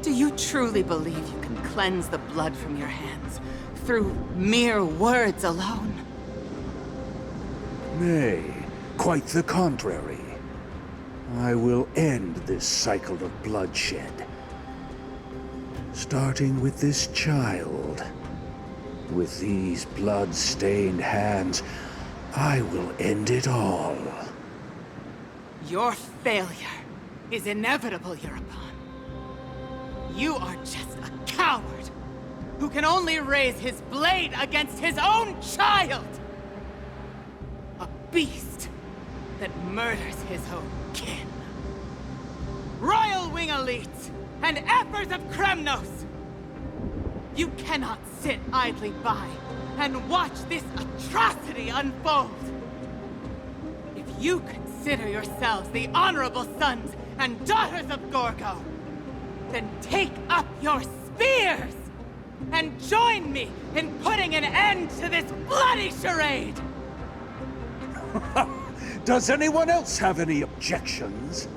Do you truly believe you can cleanse the blood from your hands through mere words alone? Nay, quite the contrary. I will end this cycle of bloodshed. Starting with this child. With these blood-stained hands, I will end it all. Your failure is inevitable, Eurepon. You are just a coward who can only raise his blade against his own child! A beast that murders his own kin. Royal Wing Elites and Ephors of Kremnos! You cannot sit idly by and watch this atrocity unfold! If you consider yourselves the honorable sons and daughters of Gorgo, then take up your spears and join me in putting an end to this bloody charade! Does anyone else have any objections?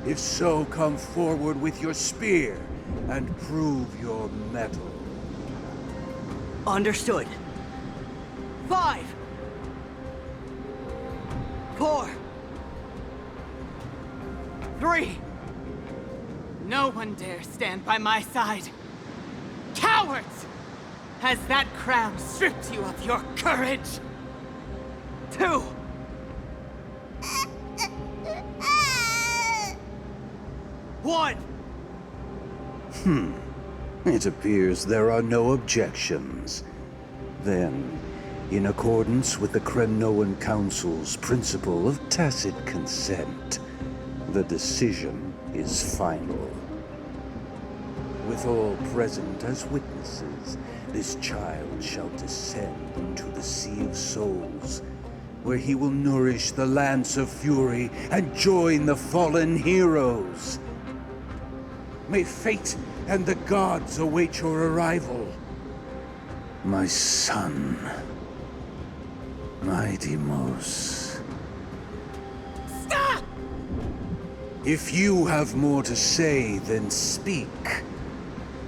If so, come forward with your spear and prove your mettle. Understood. 5, 4, 3. No one dare stand by my side. Cowards! Has that crown stripped you of your courage? 2. One. It appears there are no objections. Then, in accordance with the Kremnoan Council's principle of tacit consent, the decision is final. With all present as witnesses, this child shall descend into the Sea of Souls, where he will nourish the Lance of Fury and join the fallen heroes. May fate and the gods await your arrival. My son, my Deimos. Stop! If you have more to say, then speak.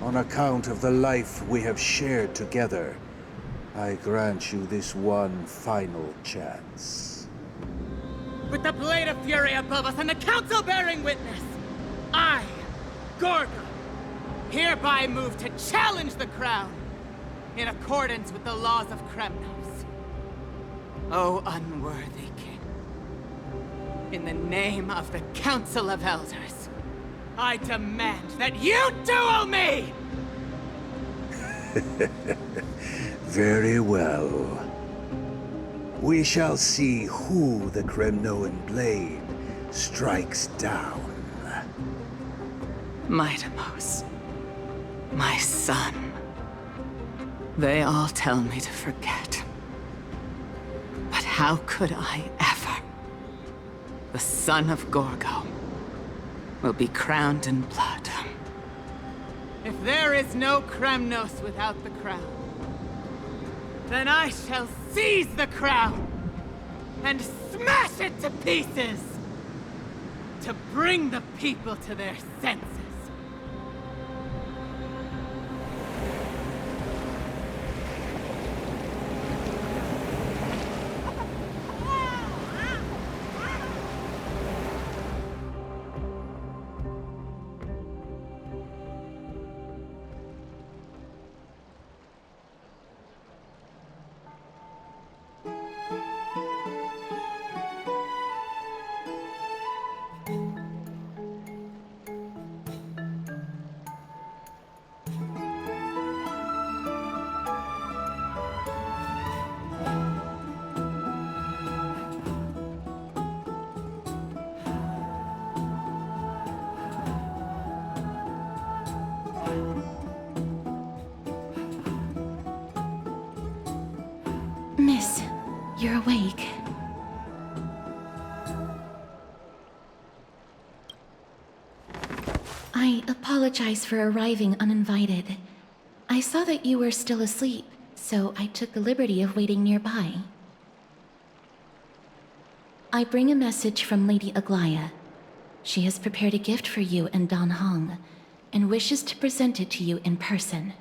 On account of the life we have shared together, I grant you this one final chance. With the Blade of Fury above us and the Council bearing witness, I, Gorgo, hereby move to challenge the crown in accordance with the laws of Kremnos. O unworthy king, in the name of the Council of Elders, I demand that you duel me! Very well. We shall see who the Kremnoan blade strikes down. My Deimos, my son. They all tell me to forget. But how could I ever? The son of Gorgo will be crowned in blood. If there is no Kremnos without the crown, then I shall seize the crown and smash it to pieces to bring the people to their senses. I apologize for arriving uninvited. I saw that you were still asleep, so I took the liberty of waiting nearby. I bring a message from Lady Aglaya. She has prepared a gift for you and Dan Hong, and wishes to present it to you in person.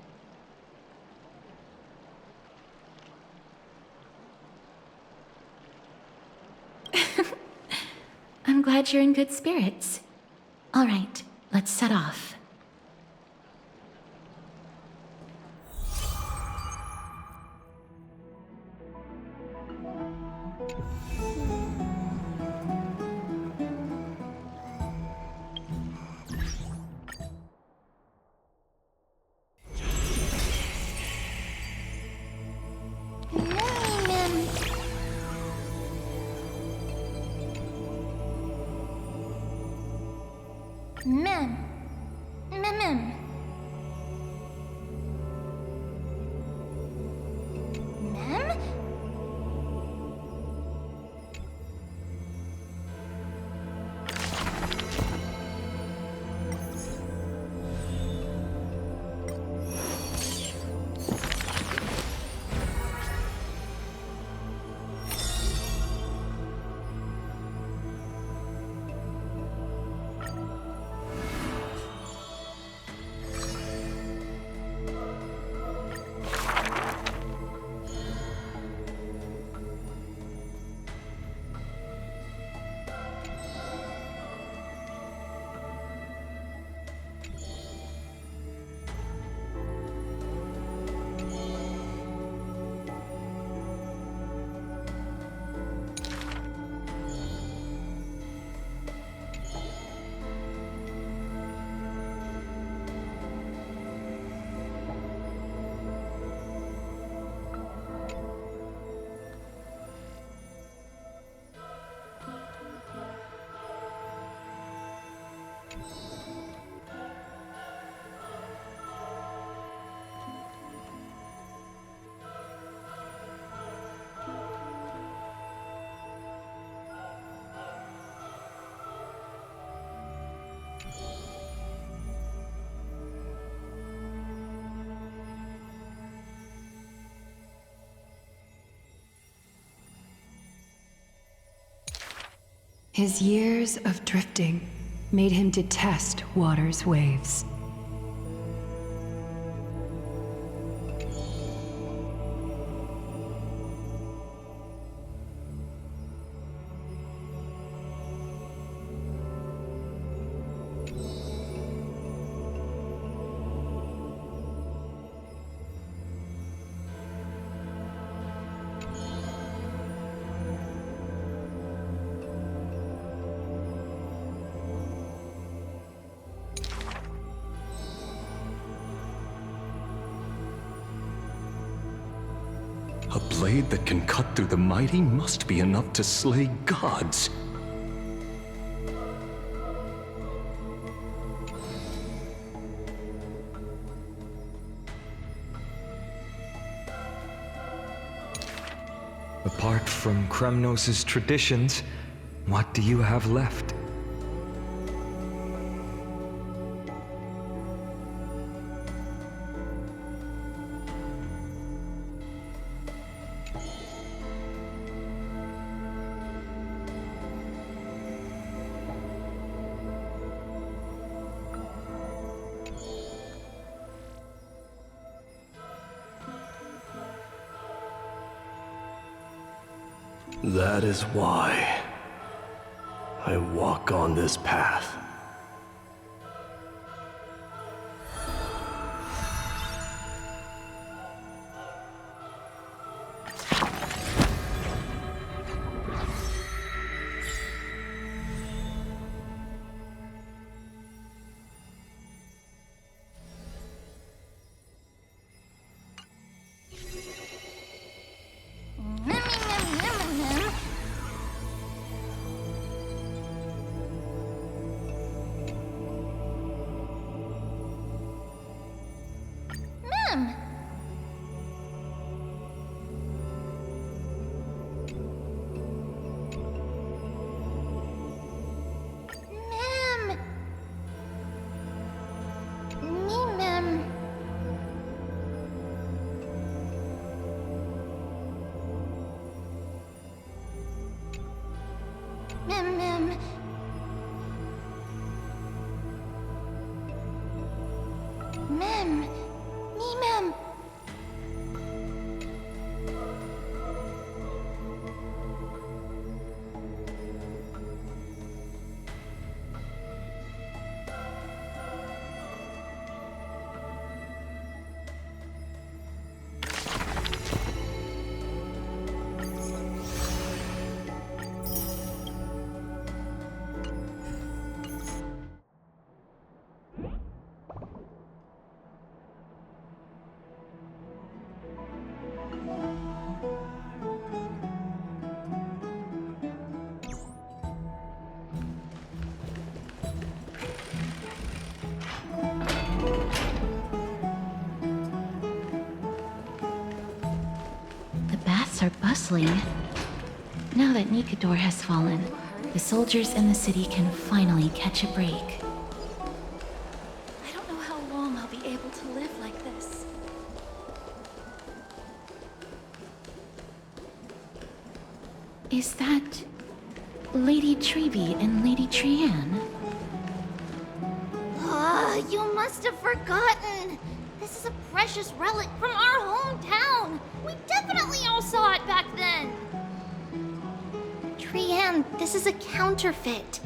I'm glad you're in good spirits. All right, let's set off. Mem. Mem. Mem? His years of drifting made him detest water's waves. A blade that can cut through the mighty must be enough to slay gods. Apart from Kremnos' traditions, what do you have left? That is why I walk on this path. Mim. Mim. Mim. The baths are bustling. Now that Nikador has fallen, the soldiers in the city can finally catch a break. I don't know how long I'll be able to live like this. Is that Lady Treby and Lady Trianne? You must have forgotten. This is a precious relic from our hometown. We definitely all saw it back then. Trianne, this is a counterfeit.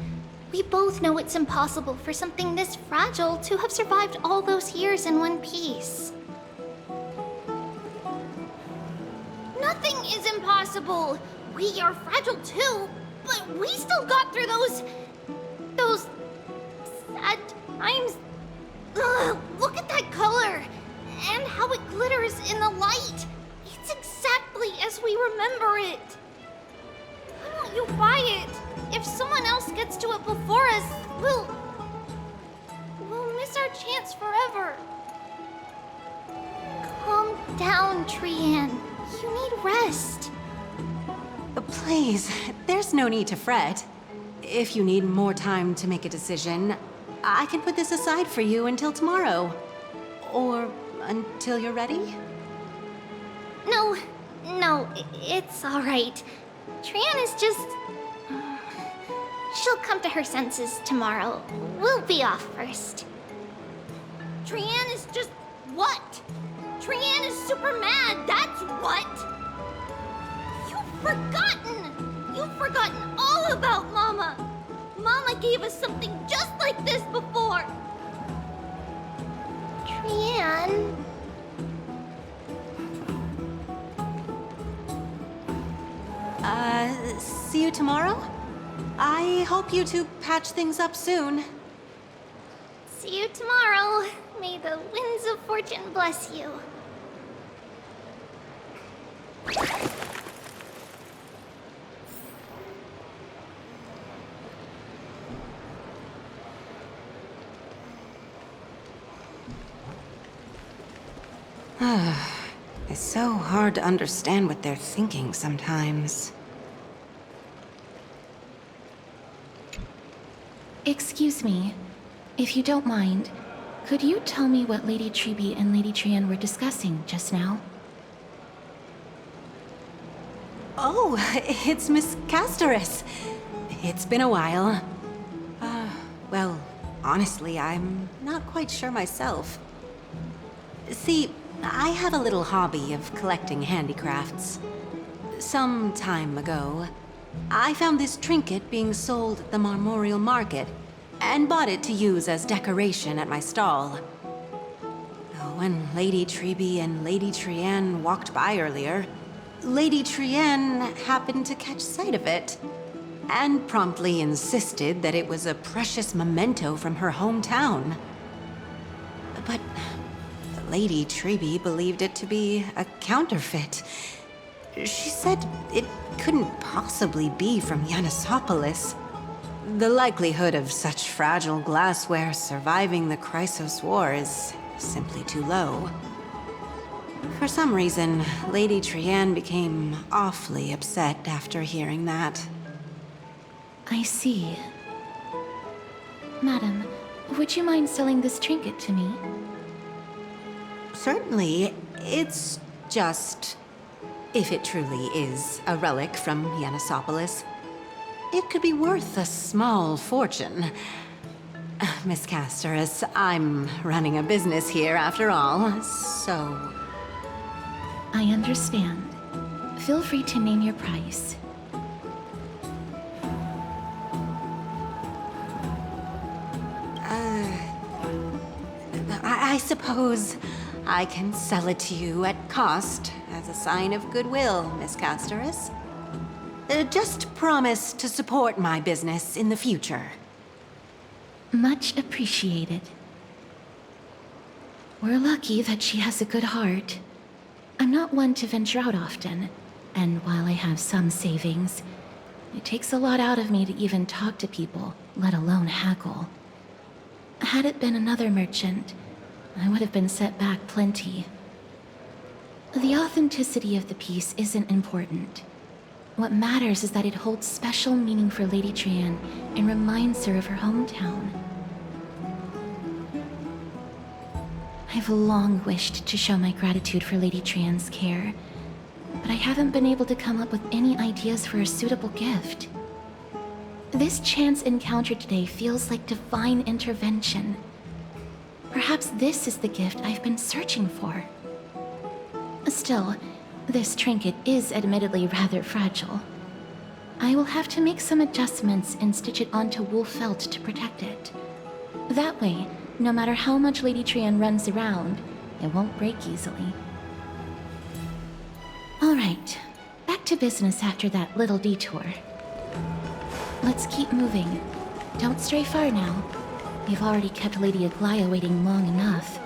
We both know it's impossible for something this fragile to have survived all those years in one piece. Nothing is impossible. We are fragile too, but we still got through those sad times. Ugh, look at that color and how it glitters in the light. It's exactly as we remember it. Why don't you buy it? If someone else gets to it before us, we'll miss our chance forever. Calm down, Trianne. You need rest. Please, there's no need to fret. If you need more time to make a decision, I can put this aside for you until tomorrow. Or until you're ready? No, it's all right. Trianne is just... She'll come to her senses tomorrow. We'll be off first. Trianne is just... what? Trianne is super mad, that's what! You've forgotten all about Mama! Mama gave us something just like this before! Trianne... See you tomorrow? I hope you two patch things up soon. See you tomorrow. May the winds of fortune bless you. It's so hard to understand what they're thinking sometimes. Excuse me, if you don't mind, could you tell me what Lady Treby and Lady Trianne were discussing just now? Oh, it's Miss Castorus. It's been a while. Well, honestly, I'm not quite sure myself. See, I have a little hobby of collecting handicrafts. Some time ago, I found this trinket being sold at the Marmorial Market and bought it to use as decoration at my stall. When Lady Treby and Lady Trianne walked by earlier, Lady Trianne happened to catch sight of it and promptly insisted that it was a precious memento from her hometown. But Lady Treby believed it to be a counterfeit. She said it couldn't possibly be from Yanisopolis. The likelihood of such fragile glassware surviving the Chrysos War is simply too low. For some reason, Lady Trianne became awfully upset after hearing that. I see. Madam, would you mind selling this trinket to me? Certainly. It's just... if it truly is a relic from Yanisopolis. it could be worth a small fortune. Miss Casterus, I'm running a business here after all, so... I understand. Feel free to name your price. I suppose I can sell it to you at cost as a sign of goodwill, Miss Casterus. Just promise to support my business in the future. Much appreciated. We're lucky that she has a good heart. I'm not one to venture out often, and while I have some savings, it takes a lot out of me to even talk to people, let alone haggle. Had it been another merchant, I would have been set back plenty. The authenticity of the piece isn't important. What matters is that it holds special meaning for Lady Trian and reminds her of her hometown. I've long wished to show my gratitude for Lady Trian's care, but I haven't been able to come up with any ideas for a suitable gift. This chance encounter today feels like divine intervention. Perhaps this is the gift I've been searching for. Still, this trinket is admittedly rather fragile. I will have to make some adjustments and stitch it onto wool felt to protect it. That way, no matter how much Lady Trian runs around, it won't break easily. All right, back to business after that little detour. Let's keep moving. Don't stray far now. We've already kept Lady Aglaya waiting long enough.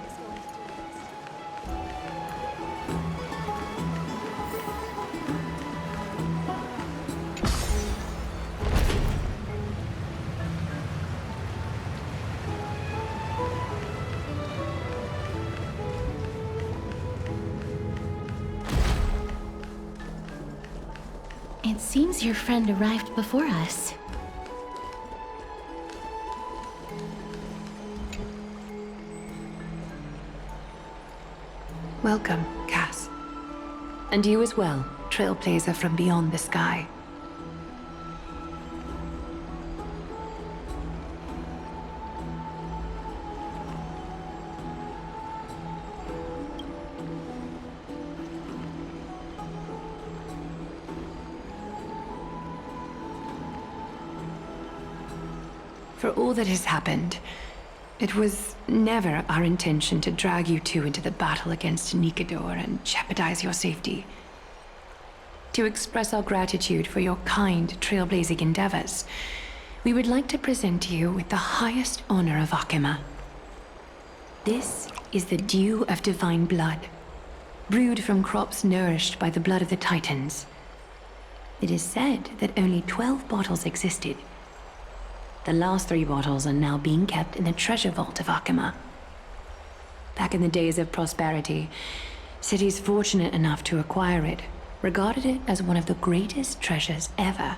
It seems your friend arrived before us. Welcome, Cass. And you as well, trailblazer from beyond the sky. For all that has happened, it was never our intention to drag you two into the battle against Nikador and jeopardize your safety. To express our gratitude for your kind, trailblazing endeavors, we would like to present you with the highest honor of Akima. This is the dew of divine blood, brewed from crops nourished by the blood of the Titans. It is said that only 12 bottles existed. The last 3 bottles are now being kept in the treasure vault of Akima. Back in the days of prosperity, cities fortunate enough to acquire it regarded it as one of the greatest treasures ever.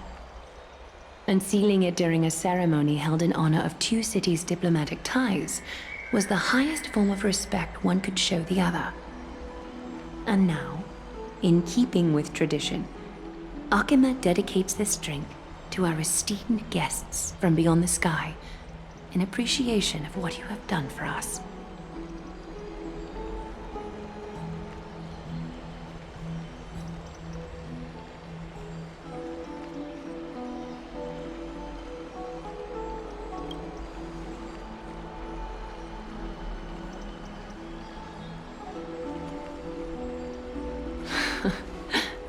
Unsealing it during a ceremony held in honor of 2 cities' diplomatic ties was the highest form of respect one could show the other. And now, in keeping with tradition, Akima dedicates this drink to our esteemed guests from beyond the sky, in appreciation of what you have done for us.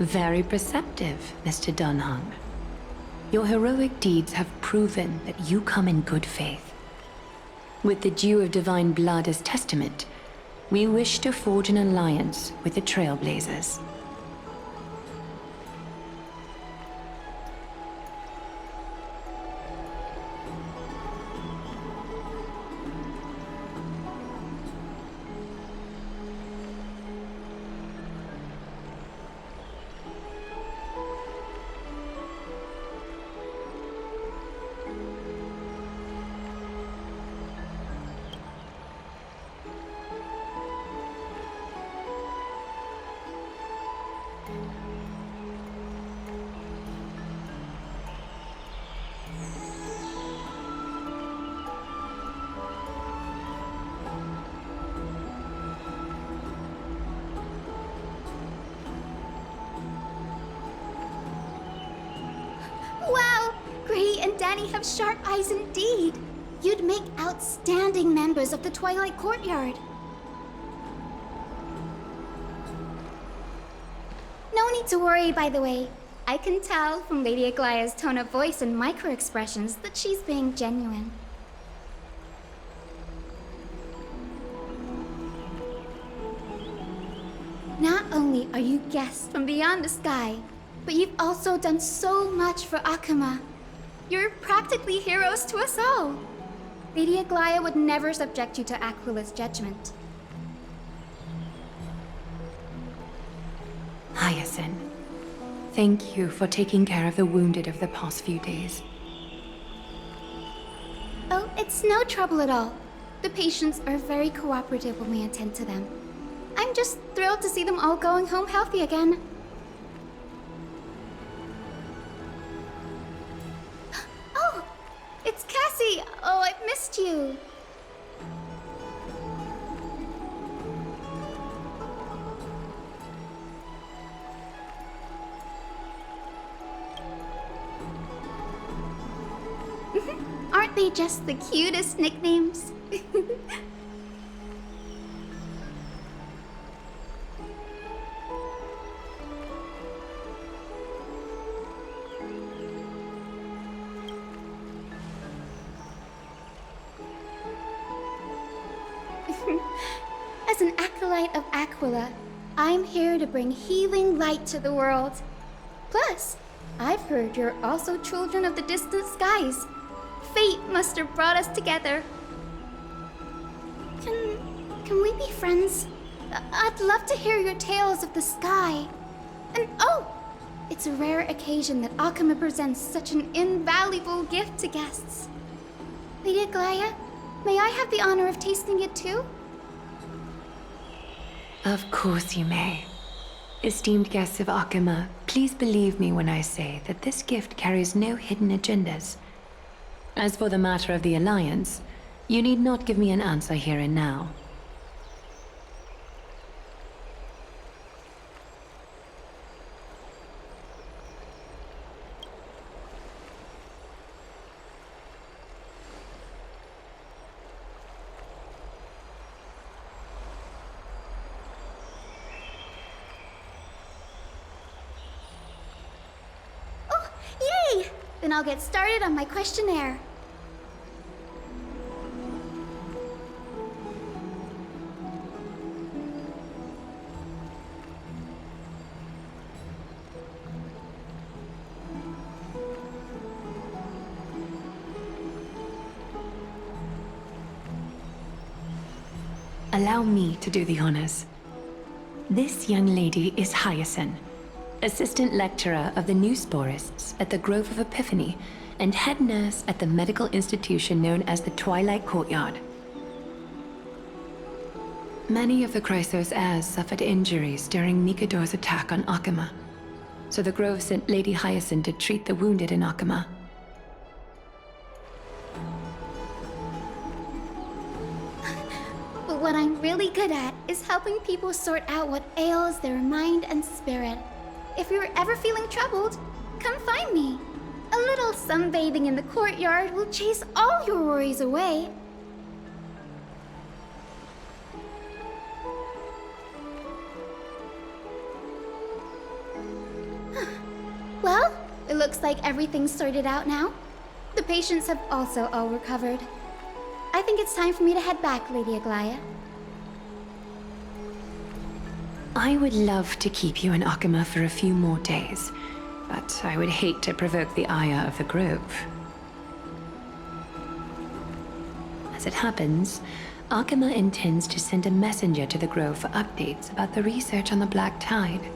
Very perceptive, Mr. Dunhung. Your heroic deeds have proven that you come in good faith. With the dew of divine blood as testament, we wish to forge an alliance with the Trailblazers. many have sharp eyes indeed. You'd make outstanding members of the Twilight Courtyard. No need to worry, by the way. I can tell from Lady Aglaya's tone of voice and micro-expressions that she's being genuine. Not only are you guests from beyond the sky, but you've also done so much for Akuma. You're practically heroes to us all. Lady Aglaya would never subject you to Aquila's judgment. Hyacine, thank you for taking care of the wounded of the past few days. Oh, it's no trouble at all. The patients are very cooperative when we attend to them. I'm just thrilled to see them all going home healthy again. Oh, it's Cassie! Oh, I've missed you. Aren't they just the cutest nicknames? As an acolyte of Aquila, I'm here to bring healing light to the world. Plus, I've heard you're also children of the distant skies. Fate must have brought us together. Can we be friends? I'd love to hear your tales of the sky. And oh, it's a rare occasion that Akuma presents such an invaluable gift to guests. Lady Aglaya, may I have the honor of tasting it too? Of course you may. Esteemed guests of Akuma, please believe me when I say that this gift carries no hidden agendas. As for the matter of the Alliance, you need not give me an answer here and now. Oh, yay! Then I'll get started on my questionnaire. Allow me to do the honors. This young lady is Hyacine, assistant lecturer of the new sporists at the Grove of Epiphany and head nurse at the medical institution known as the Twilight Courtyard. Many of the Chrysos heirs suffered injuries during Nikador's attack on Akuma, so the Grove sent Lady Hyacine to treat the wounded in Akuma. But what I'm really good at is helping people sort out what ails their mind and spirit. If you're ever feeling troubled, come find me. A little sunbathing in the courtyard will chase all your worries away. Well, it looks like everything's sorted out now. The patients have also all recovered. I think it's time for me to head back, Lady Aglaya. I would love to keep you in Akuma for a few more days, but I would hate to provoke the ire of the Grove. As it happens, Akuma intends to send a messenger to the Grove for updates about the research on the Black Tide.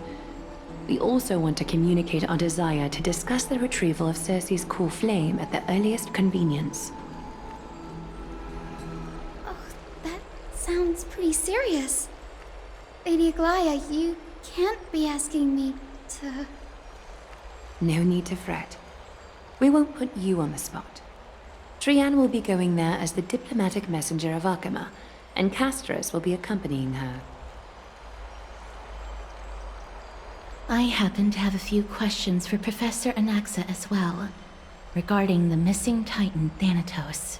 We also want to communicate our desire to discuss the retrieval of Circe's core flame at the earliest convenience. Sounds pretty serious. Lady Aglaya, you can't be asking me to... No need to fret. We won't put you on the spot. Trianne will be going there as the diplomatic messenger of Akuma, and Castorus will be accompanying her. I happen to have a few questions for Professor Anaxa as well. regarding the missing Titan Thanatos.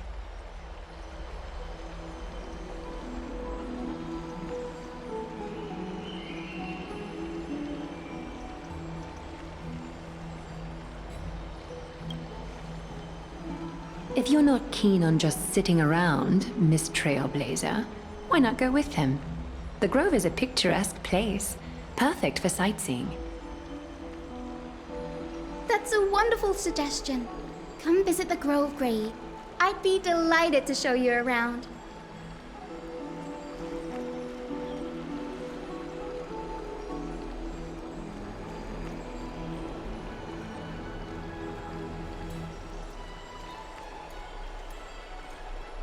If you're not keen on just sitting around, Miss Trailblazer, why not go with him? The Grove is a picturesque place, perfect for sightseeing. That's a wonderful suggestion. Come visit the Grove, Gray. I'd be delighted to show you around.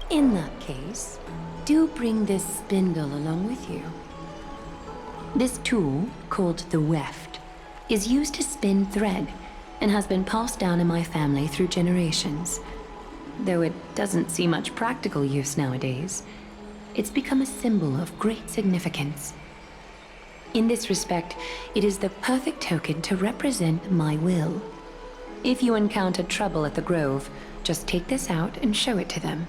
In that case, do bring this spindle along with you. This tool, called the weft, is used to spin thread and has been passed down in my family through generations. Though it doesn't see much practical use nowadays, it's become a symbol of great significance. In this respect, it is the perfect token to represent my will. If you encounter trouble at the Grove, just take this out and show it to them.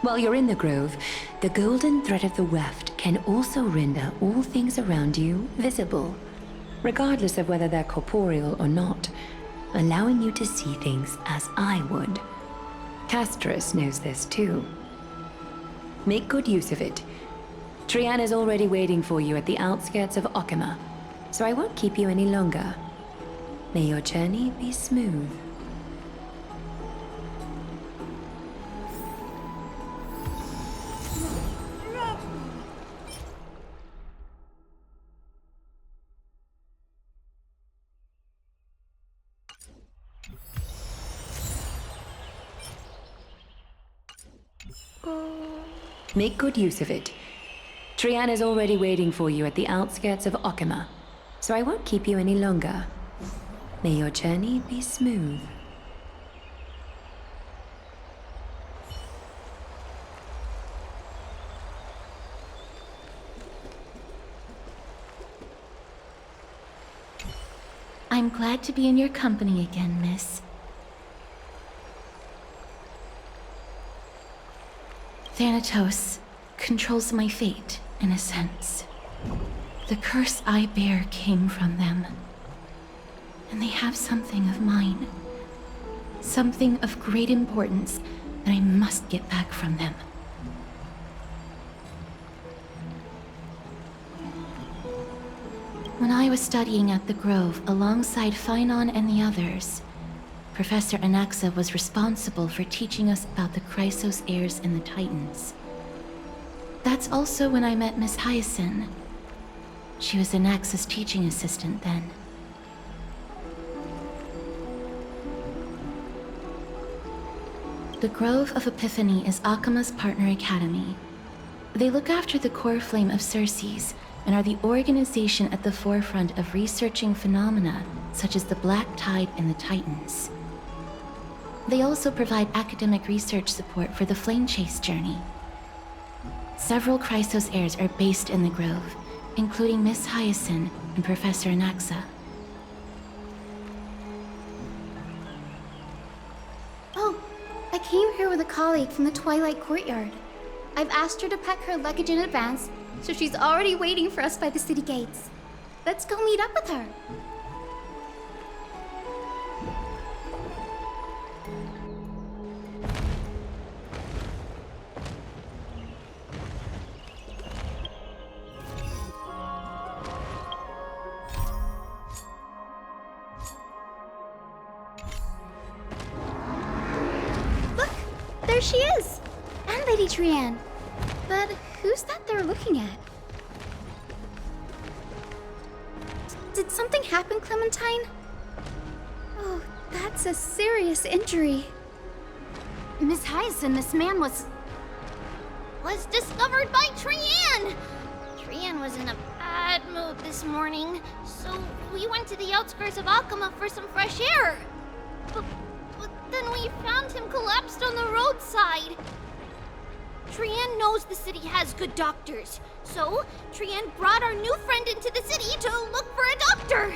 While you're in the Grove, the golden thread of the weft can also render all things around you visible, regardless of whether they're corporeal or not, allowing you to see things as I would. Castris knows this too. Make good use of it. Trian is already waiting for you at the outskirts of Okima, so I won't keep you any longer. May your journey be smooth. Make good use of it. Trian is already waiting for you at the outskirts of Okima, so I won't keep you any longer. May your journey be smooth. I'm glad to be in your company again, miss. Thanatos controls my fate, in a sense. The curse I bear came from them. And they have something of mine. Something of great importance that I must get back from them. When I was studying at the Grove alongside Phainon and the others, Professor Anaxa was responsible for teaching us about the Chrysos heirs and the Titans. That's also when I met Miss Hyacine. She was Anaxa's teaching assistant then. The Grove of Epiphany is Akima's partner academy. They look after the core flame of Circes and are the organization at the forefront of researching phenomena such as the Black Tide and the Titans. They also provide academic research support for the Flame Chase journey. Several Chrysos heirs are based in the Grove, including Miss Hyacine and Professor Anaxa. Oh, I came here with a colleague from the Twilight Courtyard. I've asked her to pack her luggage in advance, so she's already waiting for us by the city gates. Let's go meet up with her. There she is! And Lady Trian. But who's that they're looking at? Did something happen, Clementine? Oh, that's a serious injury. Miss Hyacine, this man was discovered by Trian! Trian was in a bad mood this morning, so we went to the outskirts of Okima for some fresh air. But then we found him collapsed on the roadside. Trian knows the city has good doctors, so Trian brought our new friend into the city to look for a doctor.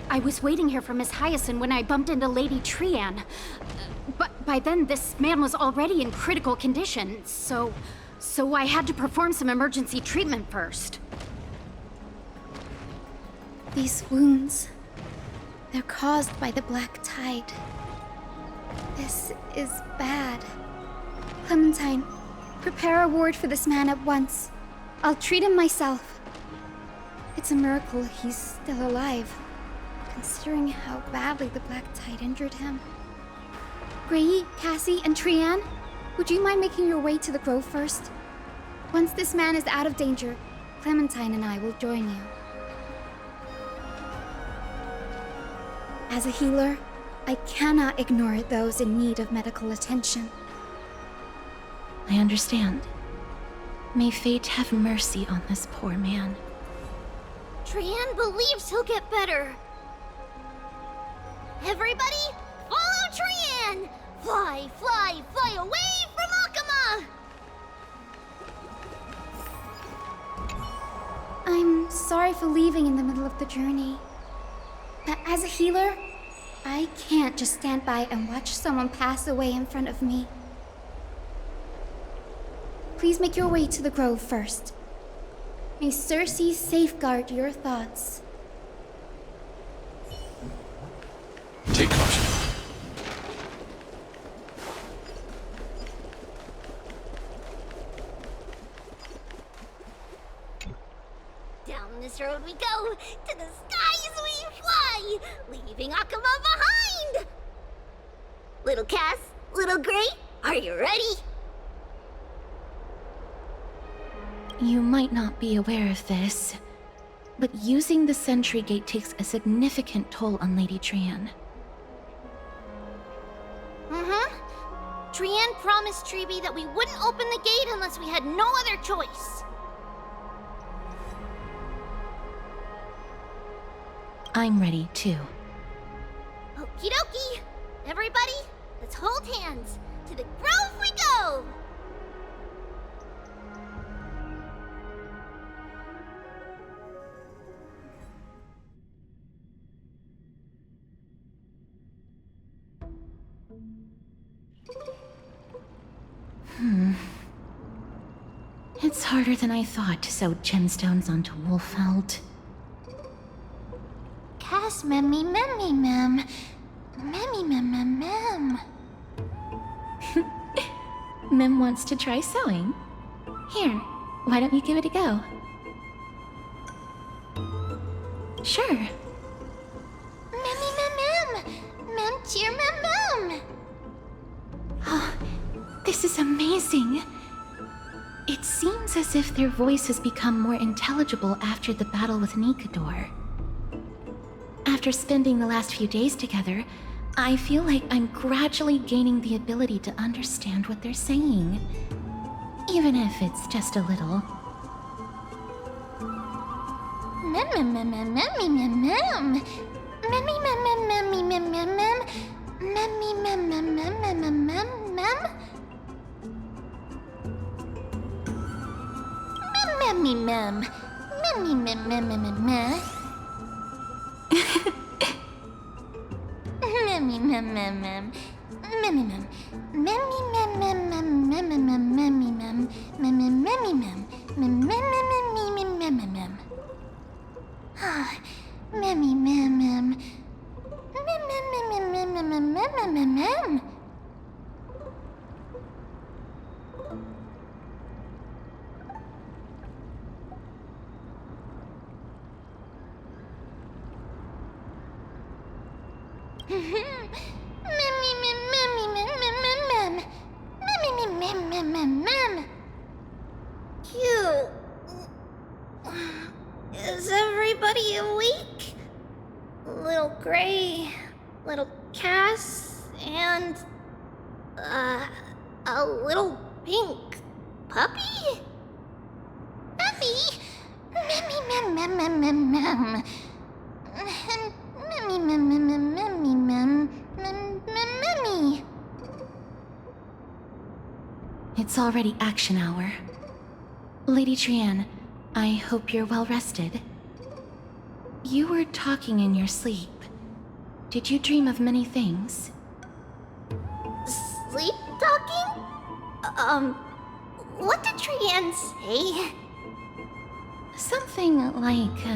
I was waiting here for Miss Hyacine when I bumped into Lady Trian. But by then, this man was already in critical condition, so I had to perform some emergency treatment first. These wounds, they're caused by the black tide. This is bad. Clementine, prepare a ward for this man at once. I'll treat him myself. It's a miracle he's still alive, considering how badly the black tide injured him. Gray, Cassie, and Trian, would you mind making your way to the grove first? Once this man is out of danger, Clementine and I will join you. As a healer, I cannot ignore those in need of medical attention. I understand. May fate have mercy on this poor man. Trian believes he'll get better. Everybody, follow Trian! Fly, fly, fly away from Akama! I'm sorry for leaving in the middle of the journey. But as a healer, I can't just stand by and watch someone pass away in front of me. Please make your way to the grove first. May Circe safeguard your thoughts. Take caution. Down this road we go, to the skies we fly, leaving Akama behind! Little Cass, little Gray, are you ready? You might not be aware of this, but using the sentry gate takes a significant toll on Lady Trian. Trian promised Treeby that we wouldn't open the gate unless we had no other choice. I'm ready, too. Okie dokie! Everybody, let's hold hands. To the grove we go! It's harder than I thought to sew gemstones onto Wolfeld. Cass, memmy, memmy, mem. Memmy, mem, mem, mem. Mem wants to try sewing. Here, why don't you give it a go? Sure. Memmy, mem, mem. Mem, cheer, mem, mem. Oh, this is amazing. It seems as if their voice has become more intelligible after the battle with Nikador. After spending the last few days together, I feel like I'm gradually gaining the ability to understand what they're saying. Even if it's just a little. Mem, mem, mem, mem, memmy, mem, mem. Memmy, mem, mem, memmy, mem, mem, mem. Memmy, mem, mem, mem, mem, mem, mem, mem. Memmy, mem. Memmy, mem, mem, mem, mem, mem. Memmy, mem, mem, mem. Memmy, mem. Memmy, mem, mem, mem, memmy, mem, memmy, mem. Memmy, memmy, mem. Mem, mem, mem, mem, mem, mem, mem. Memmy, mem, mem. Mem, mem, mem, mem, mem, mem, mem, mem, mem. Is everybody awake? Little Gray, little Cass, and a little pink puppy? Puppy? Memmy, mem, mem, mem, mem, mem. Memmy, mem, mem, mem, memmy, mem, mem, mem, memmy. It's already action hour. Lady Trian, I hope you're well rested. You were talking in your sleep. Did you dream of many things? Sleep talking? What did Trianne say? Something like,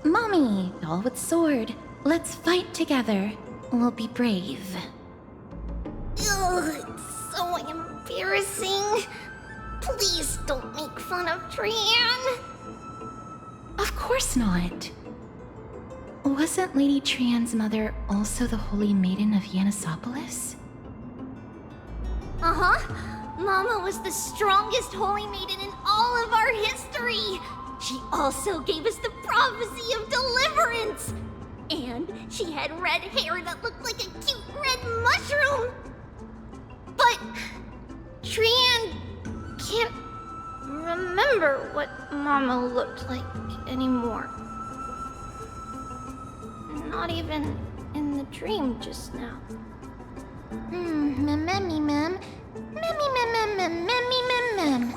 Mommy, doll with sword. Let's fight together. We'll be brave. Ugh, it's so embarrassing. Please don't make fun of Trianne. Of course not. Wasn't Lady Trianne's mother also the Holy Maiden of Yanisopolis? Uh-huh. Mama was the strongest Holy Maiden in all of our history. She also gave us the prophecy of deliverance. And she had red hair that looked like a cute red mushroom. But Trianne can't remember what Mama looked like anymore. Not even in the dream just now. Memmy mem. Memmy mem mem memmy mem mem.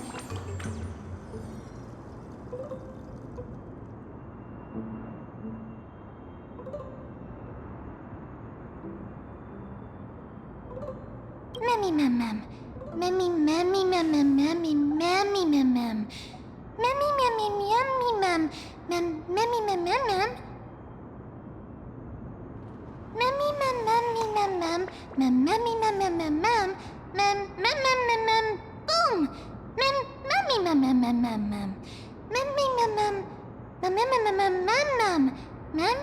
Memmy mem mem. Memmy memmy mem mem memmy memmy mem mem. Memmy memmy memmy mem mem memmy mem mem mem. Memmy mem memmy mem mem mem memmy mem mem mem mem mem mem mem mem mem boom. Mem memmy mem mem mem mem mem. Memmy mem mem mem mem mem mem mem mem.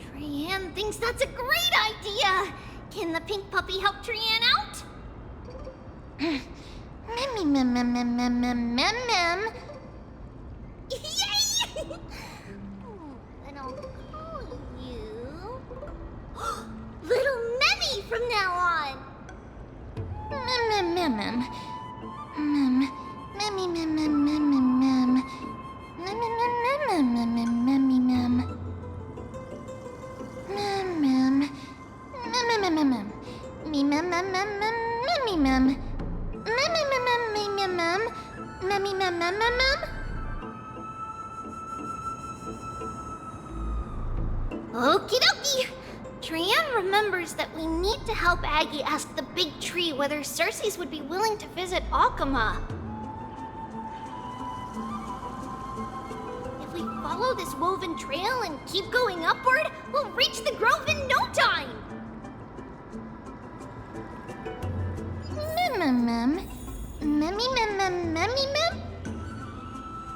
Trianne thinks that's a great idea! Can the pink puppy help Trianne out? Memmy mem mem mem mem mem mem mem. Yay! Then I'll call you Little Memmy from now on. Mem mem mem mem. Mem. Memmy mem mem mem mem mem. Mem mem mem mem mem mem memmy mem. Mem mem. Mem mem mem mem. Me mem mem mem mem memmy mem. Mem mem mem mem me mem mem. Memmy mem mem mem mem. Okie dokie! Trianne remembers that we need to help Aggie ask the big tree whether Cersei's would be willing to visit Akama. If we follow this woven trail and keep going upward, we'll reach the grove in no time! Mem mem. Memmy mem mem memmy mem?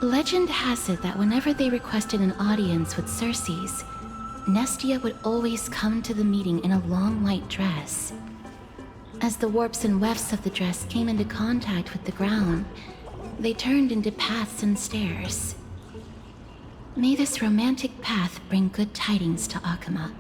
Legend has it that whenever they requested an audience with Cersei's, Nestia would always come to the meeting in a long white dress. As the warps and wefts of the dress came into contact with the ground, they turned into paths and stairs. May this romantic path bring good tidings to Akama.